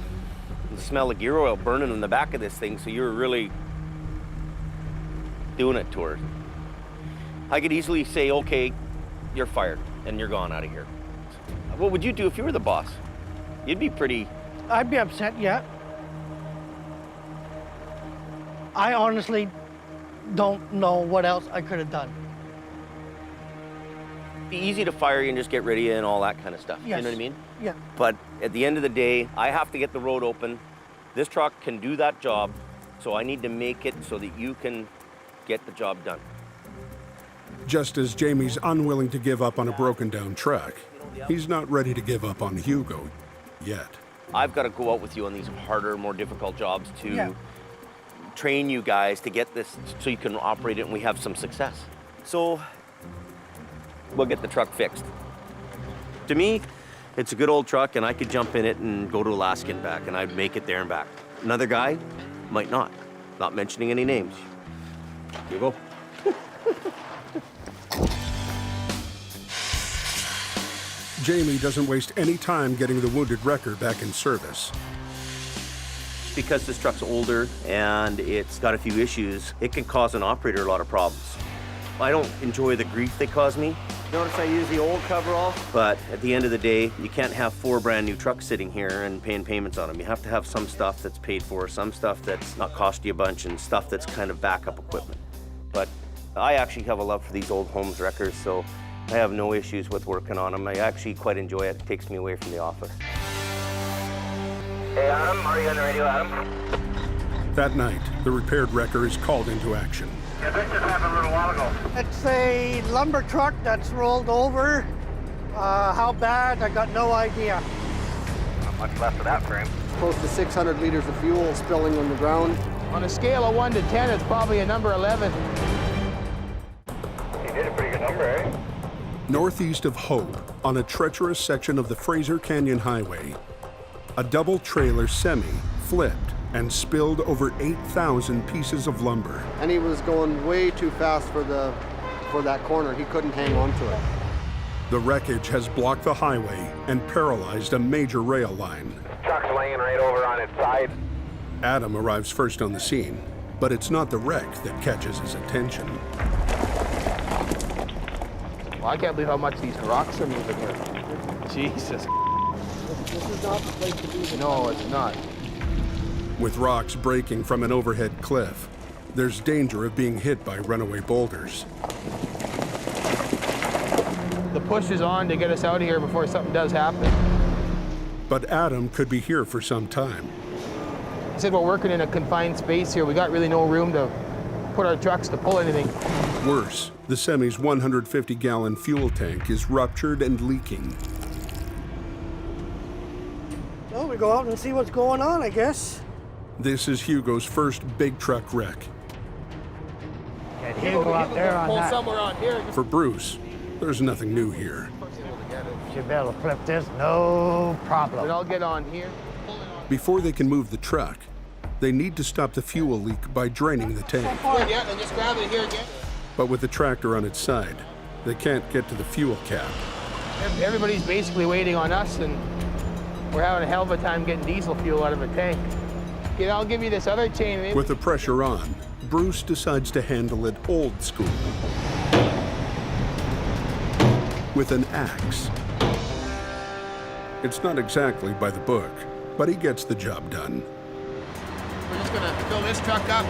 smell of gear oil burning in the back of this thing. So you're really doing it to her. I could easily say, okay, you're fired and you're gone out of here. What would you do if you were the boss? You'd be pretty... I'd be upset, yeah. I honestly don't know what else I could have done. It'd be easy to fire you and just get rid of you and all that kind of stuff. Yes. You know what I mean? Yeah. But at the end of the day, I have to get the road open. This truck can do that job, so I need to make it so that you can get the job done. Just as Jamie's unwilling to give up on a broken down truck, he's not ready to give up on Hugo yet. I've got to go out with you on these harder, more difficult jobs to train you guys to get this so you can operate it and we have some success. So we'll get the truck fixed. To me, it's a good old truck and I could jump in it and go to Alaska and back and I'd make it there and back. Another guy might not. Not mentioning any names. Here you go. Jamie doesn't waste any time getting the wounded wrecker back in service. Because this truck's older and it's got a few issues, it can cause an operator a lot of problems. I don't enjoy the grief they cause me. Notice I use the old coverall. But at the end of the day, you can't have 4 brand new trucks sitting here and paying payments on them. You have to have some stuff that's paid for, some stuff that's not cost you a bunch, and stuff that's kind of backup equipment. But I actually have a love for these old Holmes wreckers, so I have no issues with working on them. I actually quite enjoy it. It takes me away from the office. Hey, Adam, are you on the radio, Adam? That night, the repaired wrecker is called into action. Yeah, this just happened a little while ago. It's a lumber truck that's rolled over. How bad, I got no idea. Not much left of that frame. Close to 600 liters of fuel spilling on the ground. On a scale of 1 to 10, it's probably a number 11. You did a pretty good number, eh? Northeast of Hope, on a treacherous section of the Fraser Canyon Highway, a double trailer semi flipped and spilled over 8,000 pieces of lumber. And he was going way too fast for that corner. He couldn't hang on to it. The wreckage has blocked the highway and paralyzed a major rail line. Truck's laying right over on its side. Adam arrives first on the scene, but it's not the wreck that catches his attention. Well, I can't believe how much these rocks are moving here. Jesus. This is not the place to be. No, it's not. With rocks breaking from an overhead cliff, there's danger of being hit by runaway boulders. The push is on to get us out of here before something does happen. But Adam could be here for some time. I said we're working in a confined space here. We got really no room to put our trucks to pull anything. Worse, the semi's 150-gallon fuel tank is ruptured and leaking. Well, we go out and see what's going on, I guess. This is Hugo's first big truck wreck. Get Hugo out there on pull that. somewhere on here. For Bruce, there's nothing new here. Should be able to flip this, no problem. But I'll get on here. Before they can move the truck, They need to stop the fuel leak by draining the tank. Yeah, then just grab it here again. But with the tractor on its side, they can't get to the fuel cap. Everybody's basically waiting on us, and we're having a hell of a time getting diesel fuel out of a tank. Okay, I'll give you this other chain. Maybe. With the pressure on, Bruce decides to handle it old school. With an axe. It's not exactly by the book, but he gets the job done. We're just gonna fill this truck up,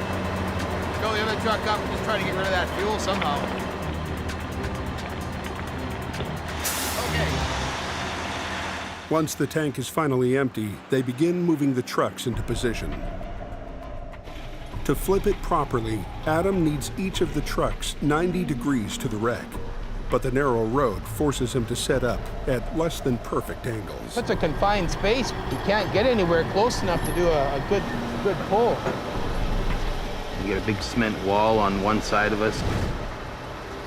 fill the other truck up, and just try to get rid of that fuel somehow. Okay. Once the tank is finally empty, they begin moving the trucks into position. To flip it properly, Adam needs each of the trucks 90 degrees to the wreck, but the narrow road forces him to set up at less than perfect angles. Such a confined space, you can't get anywhere close enough to do a good pull. You get a big cement wall on one side of us,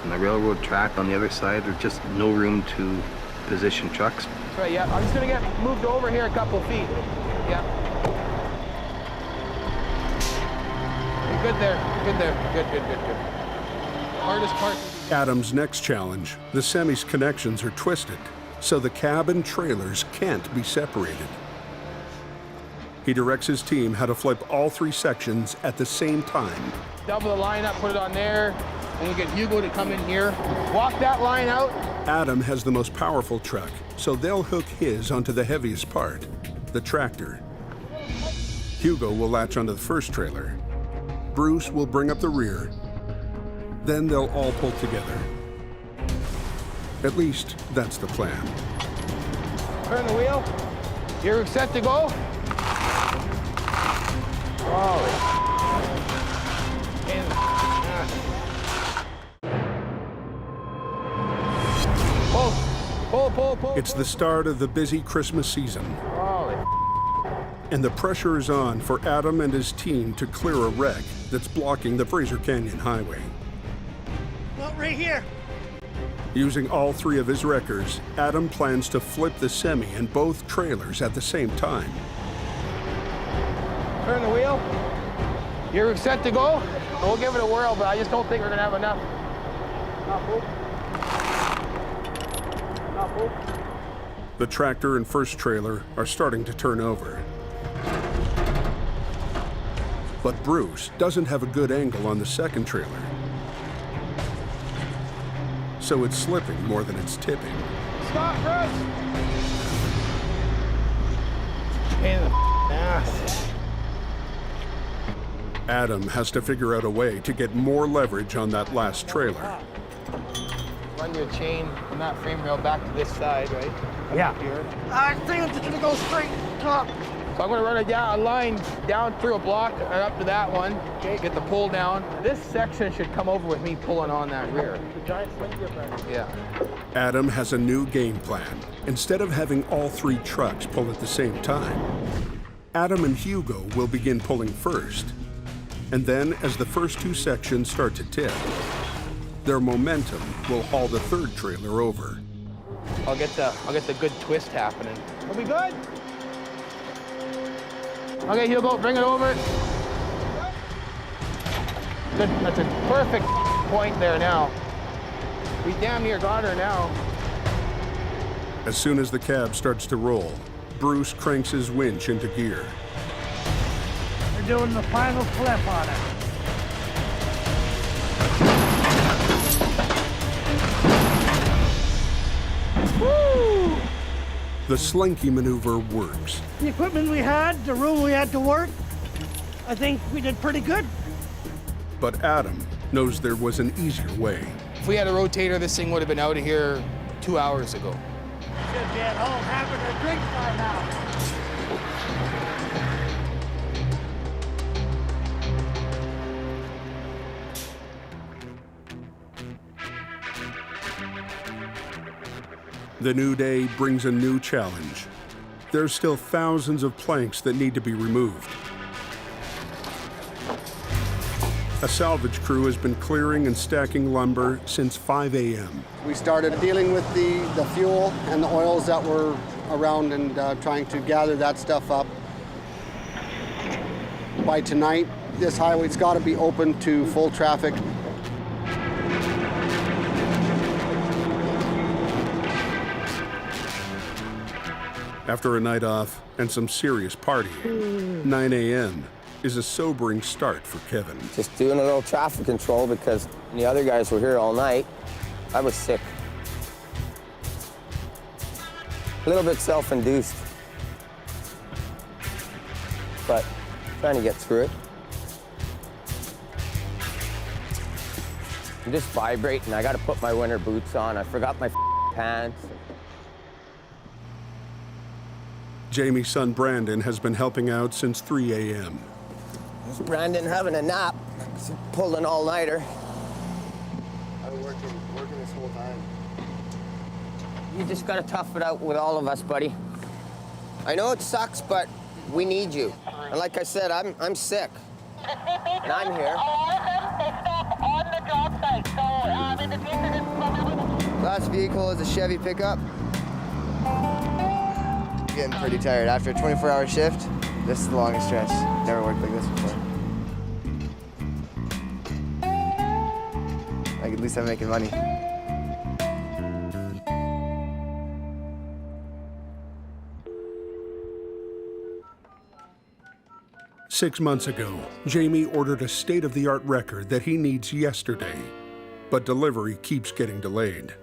and the railroad track on the other side. There's just no room to position trucks. That's right, yeah. I'm just gonna get moved over here a couple feet. Yeah. You're good there, good there. Good. Hardest part. Adam's next challenge, the semi's connections are twisted, so the cab and trailers can't be separated. He directs his team how to flip all 3 sections at the same time. Double the line up, put it on there, and you get Hugo to come in here. Walk that line out. Adam has the most powerful truck, so they'll hook his onto the heaviest part, the tractor. Hugo will latch onto the first trailer. Bruce will bring up the rear. Then they'll all pull together. At least, that's the plan. Turn the wheel. You're set to go. Pull. It's the start of the busy Christmas season. And the pressure is on for Adam and his team to clear a wreck that's blocking the Fraser Canyon Highway. Well, right here. Using all 3 of his wreckers, Adam plans to flip the semi and both trailers at the same time. Turn the wheel. You're set to go. We'll give it a whirl, but I just don't think we're gonna have enough. The tractor and first trailer are starting to turn over. But Bruce doesn't have a good angle on the second trailer. So it's slipping more than it's tipping. Stop, Bruce! Pain in the ass. Adam has to figure out a way to get more leverage on that last trailer. Run your chain from that frame rail back to this side, right? Yeah. Here. I think it's gonna go straight top. So I'm gonna run a line down through a block and up to that one. Okay, get the pull down. This section should come over with me pulling on that rear. The giant swing difference. Yeah. Adam has a new game plan. Instead of having all 3 trucks pull at the same time, Adam and Hugo will begin pulling first. And then, as the first 2 sections start to tip, their momentum will haul the third trailer over. I'll get the good twist happening. Are we good? Okay, Hugo, bring it over. Good. That's a perfect point there now. We damn near got her now. As soon as the cab starts to roll, Bruce cranks his winch into gear. We're doing the final flip on it. Woo! The slinky maneuver works. The equipment we had, the room we had to work, I think we did pretty good. But Adam knows there was an easier way. If we had a rotator, this thing would have been out of here 2 hours ago. Should be at home having a drink by now. The new day brings a new challenge. There's still thousands of planks that need to be removed. A salvage crew has been clearing and stacking lumber since 5 a.m. We started dealing with the fuel and the oils that were around and trying to gather that stuff up. By tonight, this highway's got to be open to full traffic. After a night off and some serious partying, 9 a.m. is a sobering start for Kevin. Just doing a little traffic control because the other guys were here all night. I was sick. A little bit self-induced, but trying to get through it. I'm just vibrating. I got to put my winter boots on. I forgot my pants. Jamie's son Brandon has been helping out since 3 a.m. There's Brandon having a nap. He's pulled an all-nighter. I've been working this whole time. You just got to tough it out with all of us, buddy. I know it sucks, but we need you. And like I said, I'm sick. And I'm here. Last vehicle is a Chevy pickup. Getting pretty tired. After a 24-hour shift, this is the longest stretch. Never worked like this before. Like, at least I'm making money. Six months ago, Jamie ordered a state-of-the-art record that he needs yesterday, but delivery keeps getting delayed.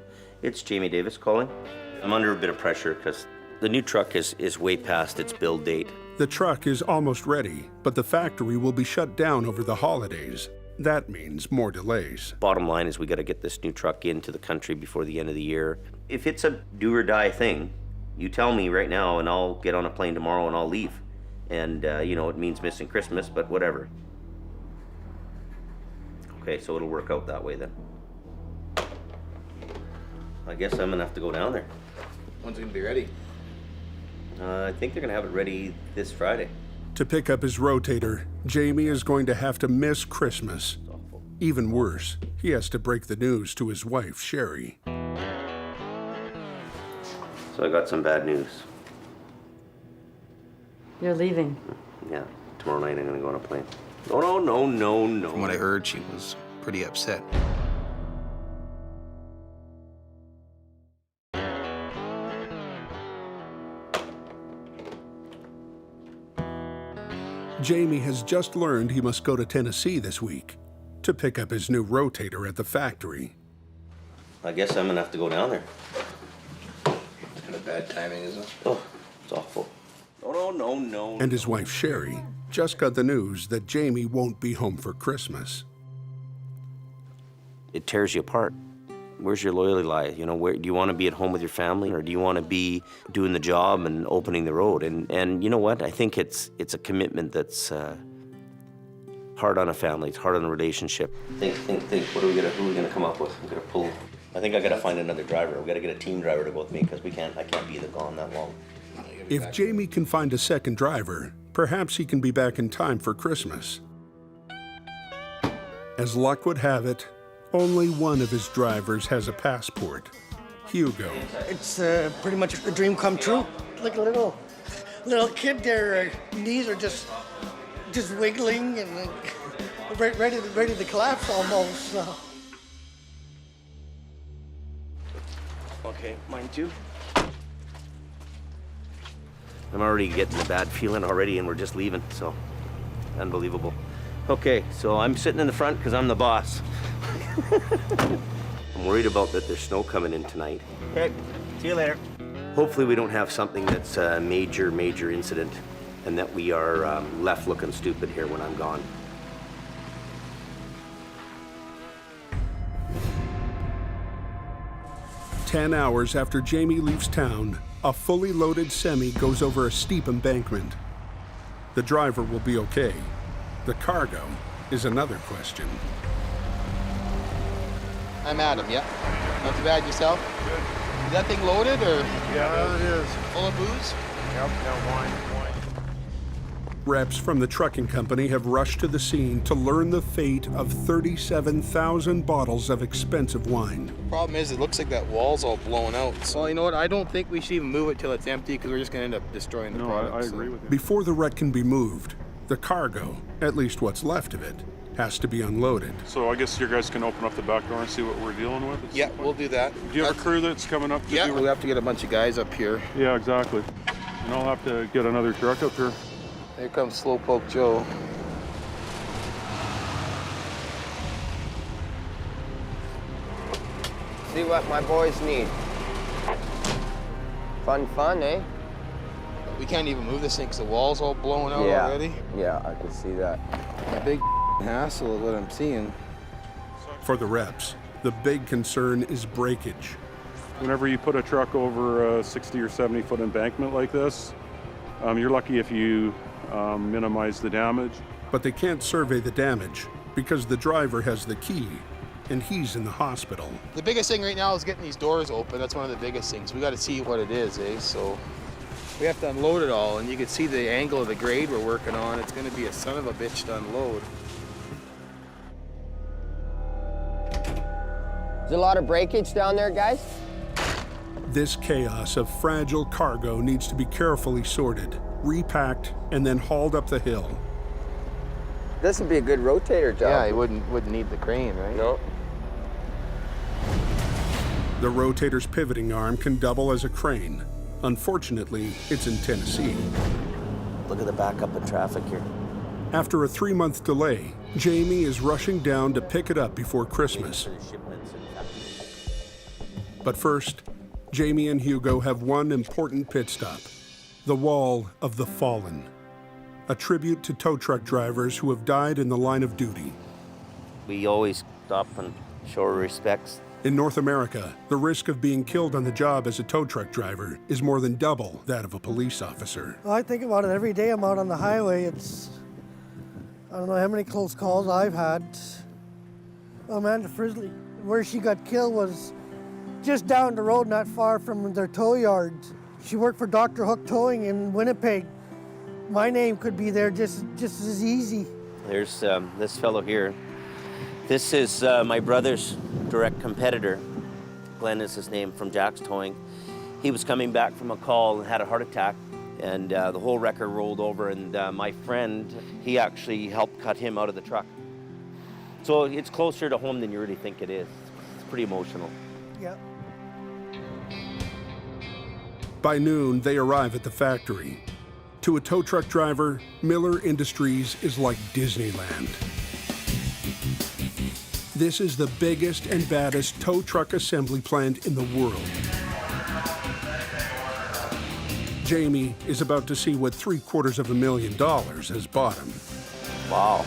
It's Jamie Davis calling. I'm under a bit of pressure because the new truck is way past its build date. The truck is almost ready, but the factory will be shut down over the holidays. That means more delays. Bottom line is we got to get this new truck into the country before the end of the year. If it's a do or die thing, you tell me right now and I'll get on a plane tomorrow and I'll leave. And, you know, it means missing Christmas, but whatever. Okay, so it'll work out that way then. I guess I'm gonna have to go down there. When's it gonna be ready? I think they're gonna have it ready this Friday. To pick up his rotator, Jamie is going to have to miss Christmas. Even worse, he has to break the news to his wife, Sherry. So I got some bad news. You're leaving. Yeah, tomorrow night I'm gonna go on a plane. No. From what I heard, she was pretty upset. Jamie has just learned he must go to Tennessee this week to pick up his new rotator at the factory. I guess I'm gonna have to go down there. It's kind of bad timing, isn't it? Oh, it's awful. No. And his wife, Sherry, just got the news that Jamie won't be home for Christmas. It tears you apart. Where's your loyalty lie? You know, where do you want to be at home with your family, or do you want to be doing the job and opening the road? And you know what? I think it's a commitment that's hard on a family. It's hard on a relationship. Think. Who are we gonna come up with? We're gonna pull. I think I gotta find another driver. We gotta get a team driver to go with me because I can't be gone that long. If Jamie can find a second driver, perhaps he can be back in time for Christmas. As luck would have it, only one of his drivers has a passport, Hugo. It's pretty much a dream come true. Like a little kid there, knees are just wiggling and ready to collapse almost. So. Okay, mine too. I'm already getting a bad feeling already, and we're just leaving, so unbelievable. Okay, so I'm sitting in the front because I'm the boss. I'm worried about that there's snow coming in tonight. Okay, see you later. Hopefully we don't have something that's a major incident and that we are left looking stupid here when I'm gone. "10 hours after Jamie leaves town, a fully loaded semi goes over a steep embankment. The driver will be okay. The cargo is another question. I'm Adam, yeah. Not too bad, yourself? Good. Is that thing loaded, or? Yeah, it is. Full of booze? Yep, got wine. Reps from the trucking company have rushed to the scene to learn the fate of 37,000 bottles of expensive wine. Problem is, it looks like that wall's all blown out. So, you know what? I don't think we should even move it till it's empty because we're just going to end up destroying the product. I agree with you. Before the wreck can be moved, The cargo, at least what's left of it, has to be unloaded. So I guess you guys can open up the back door and see what we're dealing with? Yeah, we'll do that. Do you have a crew that's coming up to Yeah, do we'll have to get a bunch of guys up here. Yeah, exactly. And I'll have to get another truck up here. Here comes Slowpoke Joe. See what my boys need. Fun, eh? We can't even move this thing because the wall's all blown out already. Yeah, I can see that. A big hassle of what I'm seeing. For the reps, the big concern is breakage. Whenever you put a truck over a 60 or 70 foot embankment like this, you're lucky if you minimize the damage. But they can't survey the damage because the driver has the key and he's in the hospital. The biggest thing right now is getting these doors open. That's one of the biggest things. We got to see what it is, eh? So we have to unload it all, and you can see the angle of the grade we're working on. It's going to be a son of a bitch to unload. There's a lot of breakage down there, guys. This chaos of fragile cargo needs to be carefully sorted, repacked, and then hauled up the hill. This would be a good rotator job. Yeah, you wouldn't need the crane, right? No. The rotator's pivoting arm can double as a crane. Unfortunately, it's in Tennessee. Look at the backup in traffic here. After a 3-month delay, Jamie is rushing down to pick it up before Christmas. But first, Jamie and Hugo have one important pit stop, the Wall of the Fallen, a tribute to tow truck drivers who have died in the line of duty. We always stop and show our respects. In North America, the risk of being killed on the job as a tow truck driver is more than double that of a police officer. Well, I think about it every day I'm out on the highway. I don't know how many close calls I've had. Amanda Frisley, where she got killed was just down the road, not far from their tow yard. She worked for Dr. Hook Towing in Winnipeg. My name could be there just as easy. There's this fellow here. This is my brother's direct competitor. Glenn is his name, from Jack's Towing. He was coming back from a call and had a heart attack, and the whole wrecker rolled over, and my friend, he actually helped cut him out of the truck. So it's closer to home than you really think it is. It's pretty emotional. Yeah. By noon, they arrive at the factory. To a tow truck driver, Miller Industries is like Disneyland. This is the biggest and baddest tow truck assembly plant in the world. Jamie is about to see what $750,000 has bought him. Wow.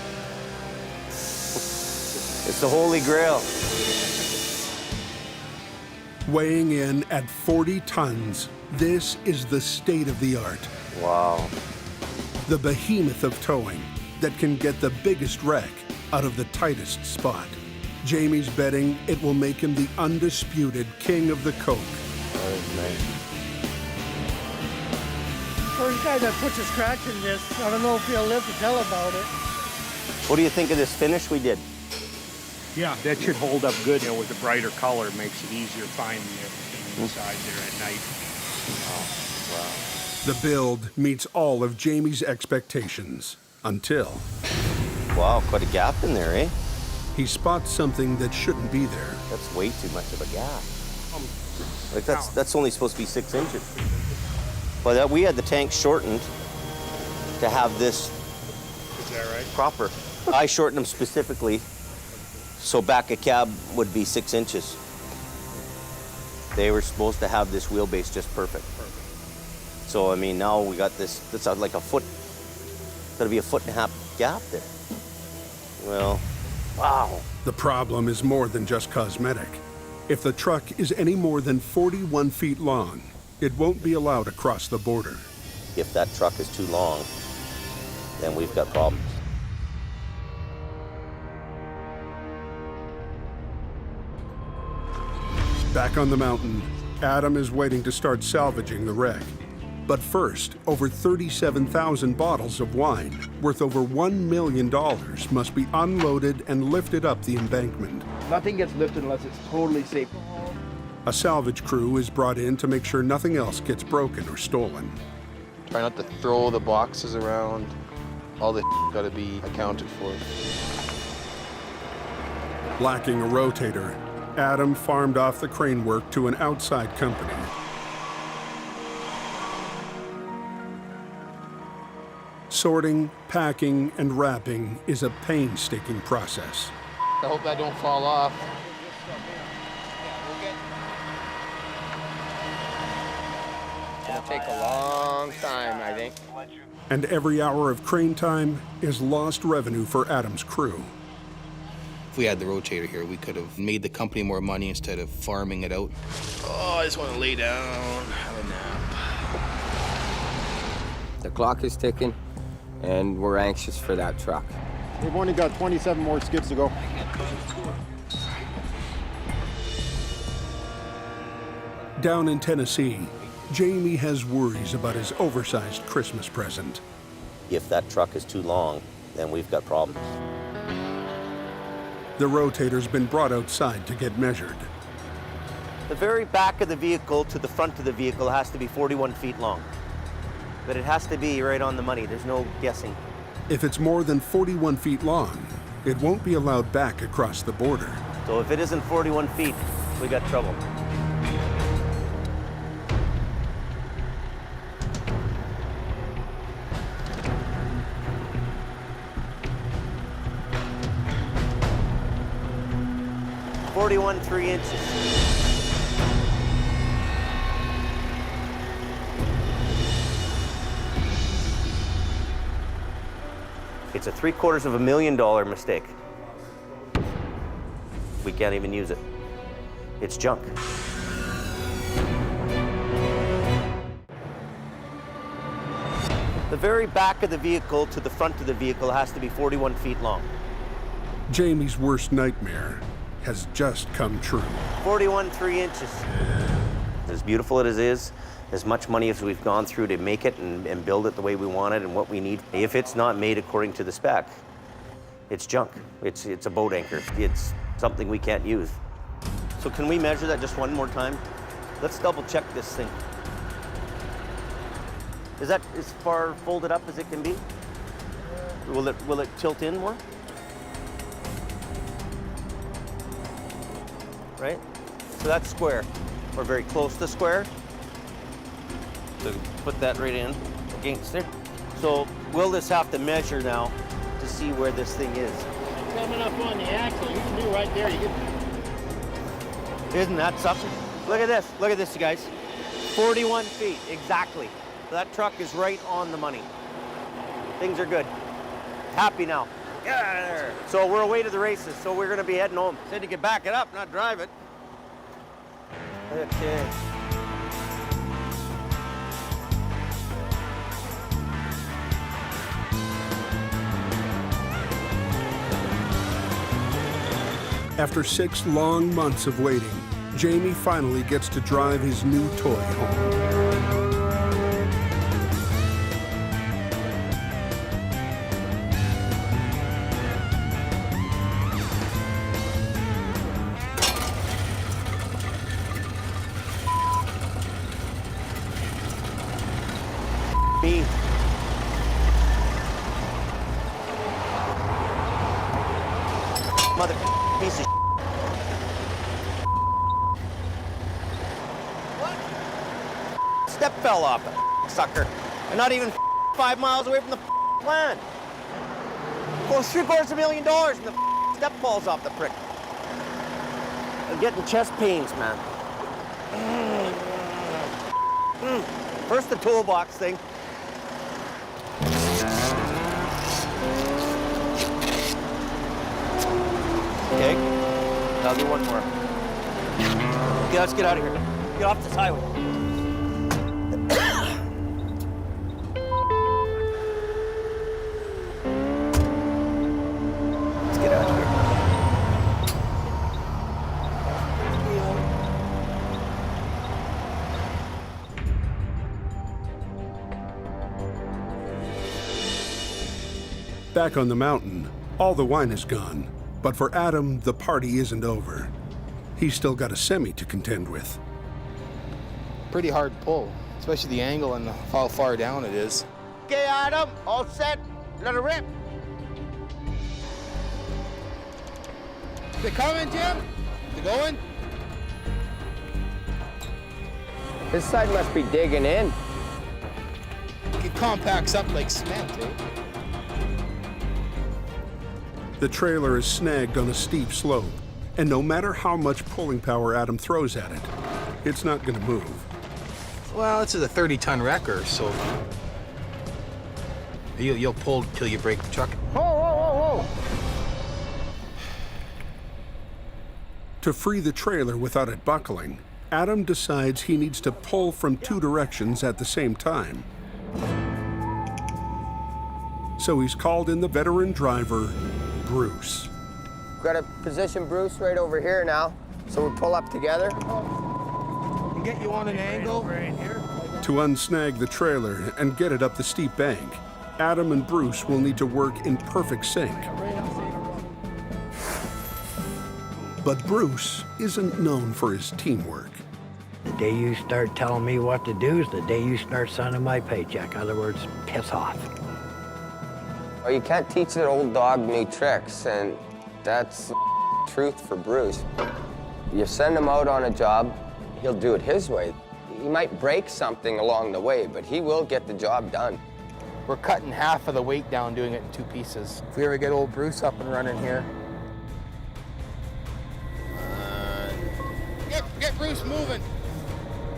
It's the Holy Grail. Weighing in at 40 tons, this is the state of the art. Wow. The behemoth of towing that can get the biggest wreck out of the tightest spot. Jamie's betting it will make him the undisputed king of the coke. First guy that puts a scratch in this, I don't know if he'll live to tell about it. What do you think of this finish we did? Yeah, that should hold up good. You know, with a brighter color, it makes it easier finding everything inside there at night. Oh, wow. The build meets all of Jamie's expectations until... Wow, quite a gap in there, eh? He spots something that shouldn't be there. That's way too much of a gap. Like that's only supposed to be 6 inches. But we had the tank shortened to have this proper. I shortened them specifically so back of cab would be 6 inches. They were supposed to have this wheelbase just perfect. So I mean, now we got this. That's like a foot. Got to be a 1.5 foot gap there. Well, wow. The problem is more than just cosmetic. If the truck is any more than 41 feet long, it won't be allowed across the border. If that truck is too long, then we've got problems. Back on the mountain, Adam is waiting to start salvaging the wreck. But first, over 37,000 bottles of wine, worth over $1 million, must be unloaded and lifted up the embankment. Nothing gets lifted unless it's totally safe. A salvage crew is brought in to make sure nothing else gets broken or stolen. Try not to throw the boxes around. All the got to be accounted for. Lacking a rotator, Adam farmed off the crane work to an outside company. Sorting, packing, and wrapping is a painstaking process. I hope that don't fall off. It'll take a long time, I think. And every hour of crane time is lost revenue for Adam's crew. If we had the rotator here, we could have made the company more money instead of farming it out. Oh, I just want to lay down, have a nap. The clock is ticking, and we're anxious for that truck. We've only got 27 more skids to go. Down in Tennessee, Jamie has worries about his oversized Christmas present. If that truck is too long, then we've got problems. The rotator's been brought outside to get measured. The very back of the vehicle to the front of the vehicle has to be 41 feet long. But it has to be right on the money. There's no guessing. If it's more than 41 feet long, it won't be allowed back across the border. So if it isn't 41 feet, we got trouble. (41 3 inches). It's a $750,000 mistake. We can't even use it. It's junk. The very back of the vehicle to the front of the vehicle has to be 41 feet long. Jamie's worst nightmare has just come true. 41 3 inches. As beautiful as it is, as much money as we've gone through to make it and build it the way we want it and what we need, if it's not made according to the spec, it's junk. It's a boat anchor. It's something we can't use. So can we measure that just one more time? Let's double check this thing. Is that as far folded up as it can be? Will it tilt in more? Right? So that's square. We're very close to square. So put that right in against there. So will this have to measure now to see where this thing is? Coming up on the axle, you can do right there. Isn't that something? Look at this. Look at this, you guys. 41 feet, exactly. So that truck is right on the money. Things are good. Happy now. Get out of there. So we're away to the races, so we're gonna be heading home. Said you could back it up, not drive it. Okay. After 6 long months of waiting, Jamie finally gets to drive his new toy home. B. Mother piece of What? Step fell off it, sucker. And not even 5 miles away from the plant. Well, $750,000 and the step falls off the prick. I'm getting chest pains, man. First the toolbox thing. Okay, I'll do one more. Okay, let's get out of here. Get off this highway. Let's get out of here. Back on the mountain, all the wine is gone. But for Adam, the party isn't over. He's still got a semi to contend with. Pretty hard pull, especially the angle and how far down it is. Okay, Adam, all set? Let her rip. They coming, Jim? They going? This side must be digging in. It compacts up like cement, eh? The trailer is snagged on a steep slope, and no matter how much pulling power Adam throws at it, it's not going to move. Well, this is a 30-ton wrecker, so you'll pull till you break the truck. Whoa, whoa, whoa, whoa! To free the trailer without it buckling, Adam decides he needs to pull from two directions at the same time. So he's called in the veteran driver, Bruce. Got to position Bruce right over here now, so we pull up together. And get you on an angle. To unsnag the trailer and get it up the steep bank, Adam and Bruce will need to work in perfect sync. But Bruce isn't known for his teamwork. The day you start telling me what to do is the day you start sending my paycheck. In other words, piss off. Well, you can't teach an old dog new tricks, and that's truth for Bruce. You send him out on a job, he'll do it his way. He might break something along the way, but he will get the job done. We're cutting half of the weight down, doing it in two pieces. If we ever get old Bruce up and running here. Get Bruce moving.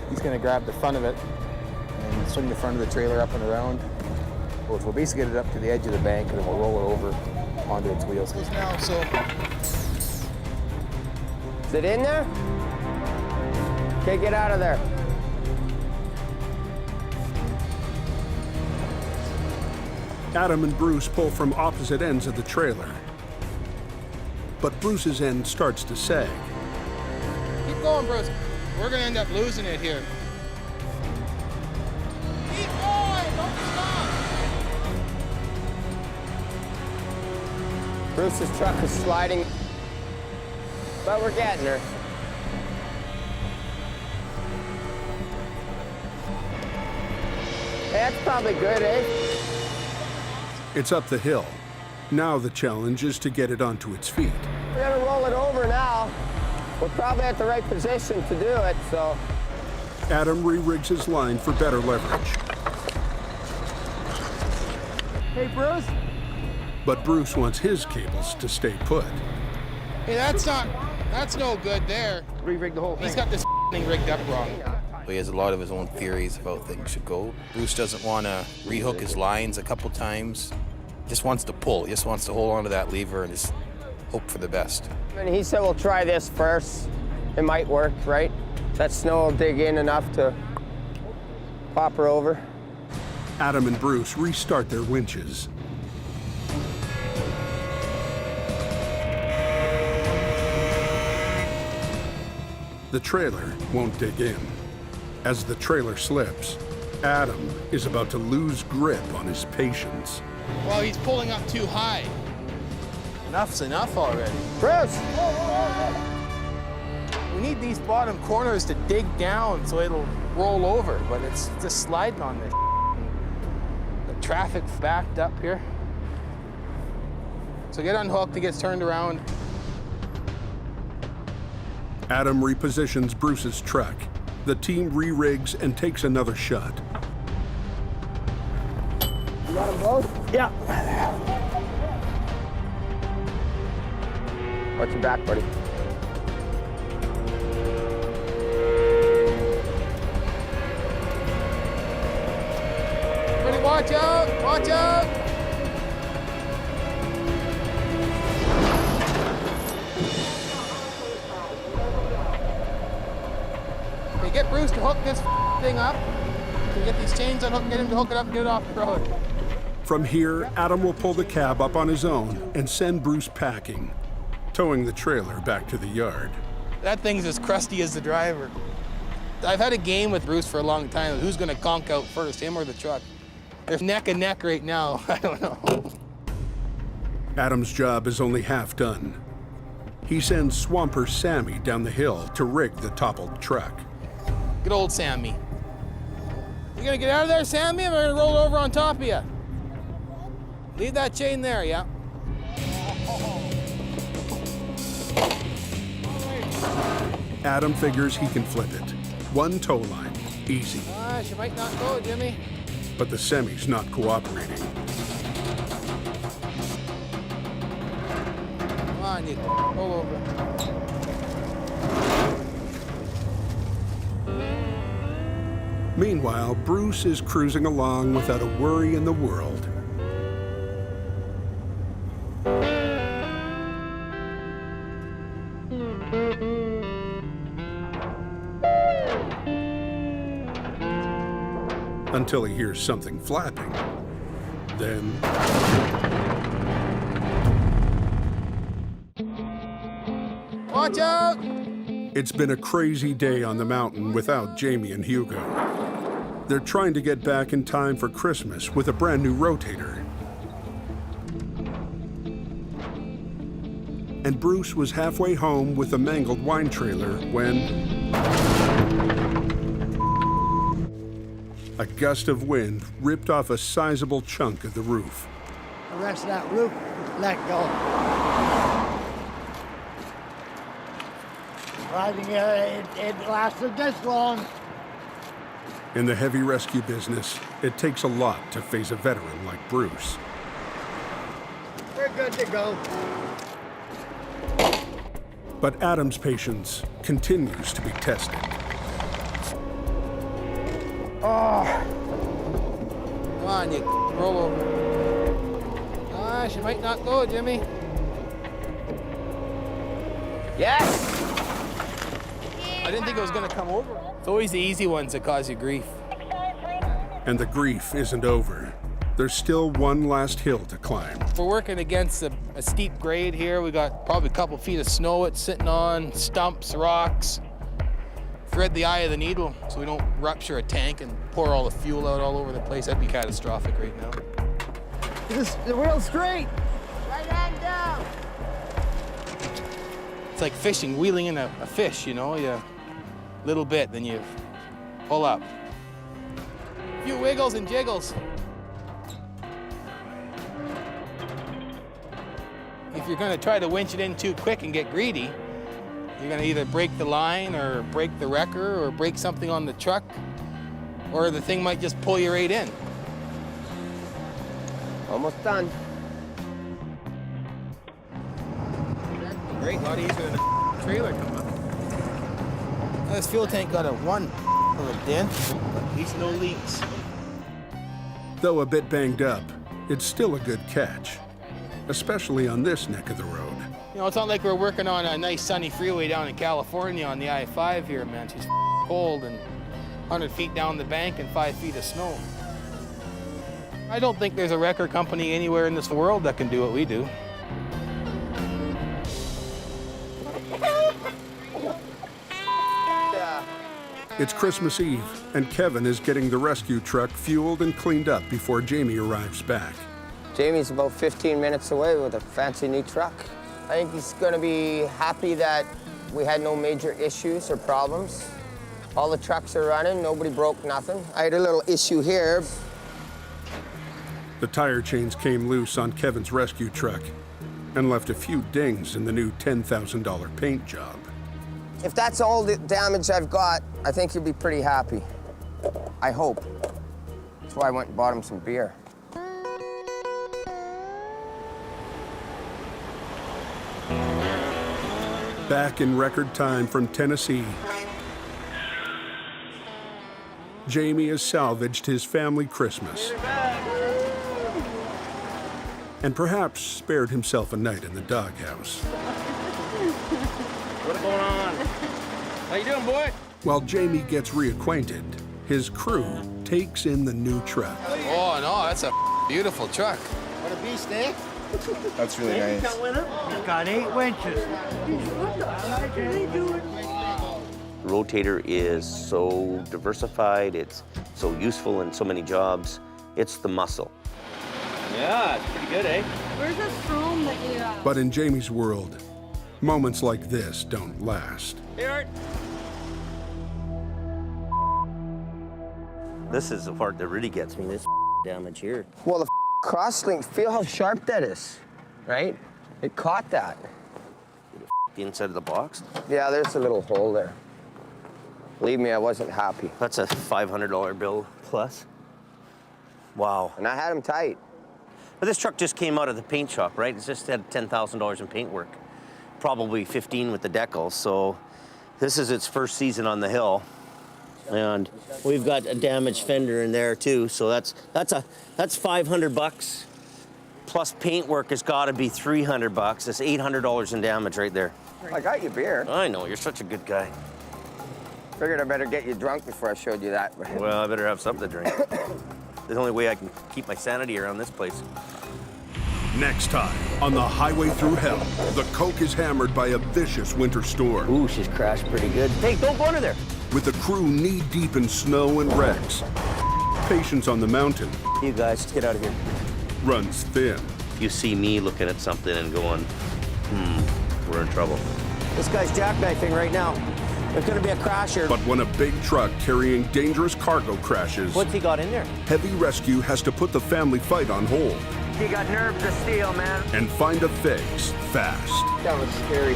He's gonna grab the front of it and swing the front of the trailer up and around. We'll basically get it up to the edge of the bank and then we'll roll it over onto its wheels. Now, so. Is it in there? Okay, get out of there. Adam and Bruce pull from opposite ends of the trailer. But Bruce's end starts to sag. Keep going, Bruce. We're gonna end up losing it here. Keep going, don't stop. Bruce's truck is sliding, but we're getting her. Hey, that's probably good, eh? It's up the hill. Now the challenge is to get it onto its feet. We're gonna roll it over now. We're probably at the right position to do it, so. Adam re-rigs his line for better leverage. Hey, Bruce. But Bruce wants his cables to stay put. Hey, that's no good there. Re-rig the whole thing. He's got this thing rigged up wrong. He has a lot of his own theories about how things should go. Bruce doesn't want to rehook his lines a couple times. Just wants to pull. He just wants to hold onto that lever and just hope for the best. And he said, we'll try this first. It might work, right? That snow will dig in enough to pop her over. Adam and Bruce restart their winches. The trailer won't dig in. As the trailer slips, Adam is about to lose grip on his patience. Well, he's pulling up too high. Enough's enough already. Bruce! We need these bottom corners to dig down so it'll roll over, but it's just sliding on this. The traffic's backed up here. So get unhooked, it gets turned around. Adam repositions Bruce's truck. The team re-rigs and takes another shot. You got them both? Yeah. Watch your back, buddy. Ready, watch out! Watch out! Okay, get Bruce to hook this thing up. Can get these chains unhooked, get him to hook it up and get it off the road. From here, Adam will pull the cab up on his own and send Bruce packing, towing the trailer back to the yard. That thing's as crusty as the driver. I've had a game with Bruce for a long time. Who's gonna conk out first, him or the truck? They're neck and neck right now. I don't know. Adam's job is only half done. He sends Swamper Sammy down the hill to rig the toppled truck. Good old Sammy. You gonna get out of there, Sammy? I'm gonna roll over on top of you. Leave that chain there, yeah. Adam figures he can flip it. One tow line, easy. Gosh, you might not go, Jimmy. But the semi's not cooperating. Come on, you pull over. Meanwhile, Bruce is cruising along without a worry in the world. Until he hears something flapping. Then... Watch out! It's been a crazy day on the mountain without Jamie and Hugo. They're trying to get back in time for Christmas with a brand new Rotator. And Bruce was halfway home with a mangled wine trailer when a gust of wind ripped off a sizable chunk of the roof. The rest of that roof, let go. Driving it lasted this long. In the heavy rescue business, it takes a lot to face a veteran like Bruce. We're good to go. But Adam's patience continues to be tested. Oh. Come on, you roll over. Gosh, you might not go, Jimmy. Yes! I didn't think it was gonna come over. It's always the easy ones that cause you grief. And the grief isn't over. There's still one last hill to climb. We're working against a steep grade here. We got probably a couple feet of snow it's sitting on, stumps, rocks. Thread the eye of the needle so we don't rupture a tank and pour all the fuel out all over the place. That'd be catastrophic right now. The wheel's straight. Right hand down. It's like fishing, wheeling in a fish, you know? You little bit, then you pull up. A few wiggles and jiggles. If you're gonna try to winch it in too quick and get greedy, you're gonna either break the line or break the wrecker or break something on the truck, or the thing might just pull you right in. Almost done. Great, a lot easier than a trailer come up. This fuel tank got a one of a dent, but at least no leaks. Though a bit banged up, it's still a good catch, especially on this neck of the road. You know, it's not like we're working on a nice sunny freeway down in California on the I-5 here, man. It's cold and 100 feet down the bank and 5 feet of snow. I don't think there's a wrecker company anywhere in this world that can do what we do. It's Christmas Eve, and Kevin is getting the rescue truck fueled and cleaned up before Jamie arrives back. Jamie's about 15 minutes away with a fancy new truck. I think he's gonna be happy that we had no major issues or problems. All the trucks are running, nobody broke nothing. I had a little issue here. The tire chains came loose on Kevin's rescue truck and left a few dings in the new $10,000 paint job. If that's all the damage I've got, I think you'll be pretty happy. I hope. That's why I went and bought him some beer. Back in record time from Tennessee, Jamie has salvaged his family Christmas and perhaps spared himself a night in the doghouse. What's going on? How you doing, boy? While Jamie gets reacquainted, his crew takes in the new truck. Oh, no, that's a beautiful truck. What a beast, eh? That's really nice. It's got 8 winches. Rotator is so diversified, it's so useful in so many jobs. It's the muscle. Yeah, it's pretty good, eh? Where's the foam that you But in Jamie's world, moments like this don't last. Hey, Art. This is the part that really gets me, this damage here. Well, the Crosslink, feel how sharp that is, right? It caught that. The inside of the box? Yeah, there's a little hole there. Believe me, I wasn't happy. That's a $500 bill plus. Wow. And I had him tight. But this truck just came out of the paint shop, right? It's just had $10,000 in paint work. Probably 15 with the decals, so this is its first season on the hill. And we've got a damaged fender in there too, so that's $500 plus paint work has got to be $300. That's $800 in damage right there. I got you beer. I know, you're such a good guy. Figured I better get you drunk before I showed you that. Well, I better have something to drink. The only way I can keep my sanity around this place. Next time on the highway through hell, the Coke is hammered by a vicious winter storm. Ooh, she's crashed pretty good. Hey, don't go under there. With the crew knee-deep in snow and wrecks, patience on the mountain. You guys, let's get out of here. Runs thin. If you see me looking at something and going, we're in trouble. This guy's jackknifing right now. There's gonna be a crash here. But when a big truck carrying dangerous cargo crashes, What's he got in there? heavy rescue has to put the family fight on hold He got nerves of steel, man. and find a fix fast. That was scary.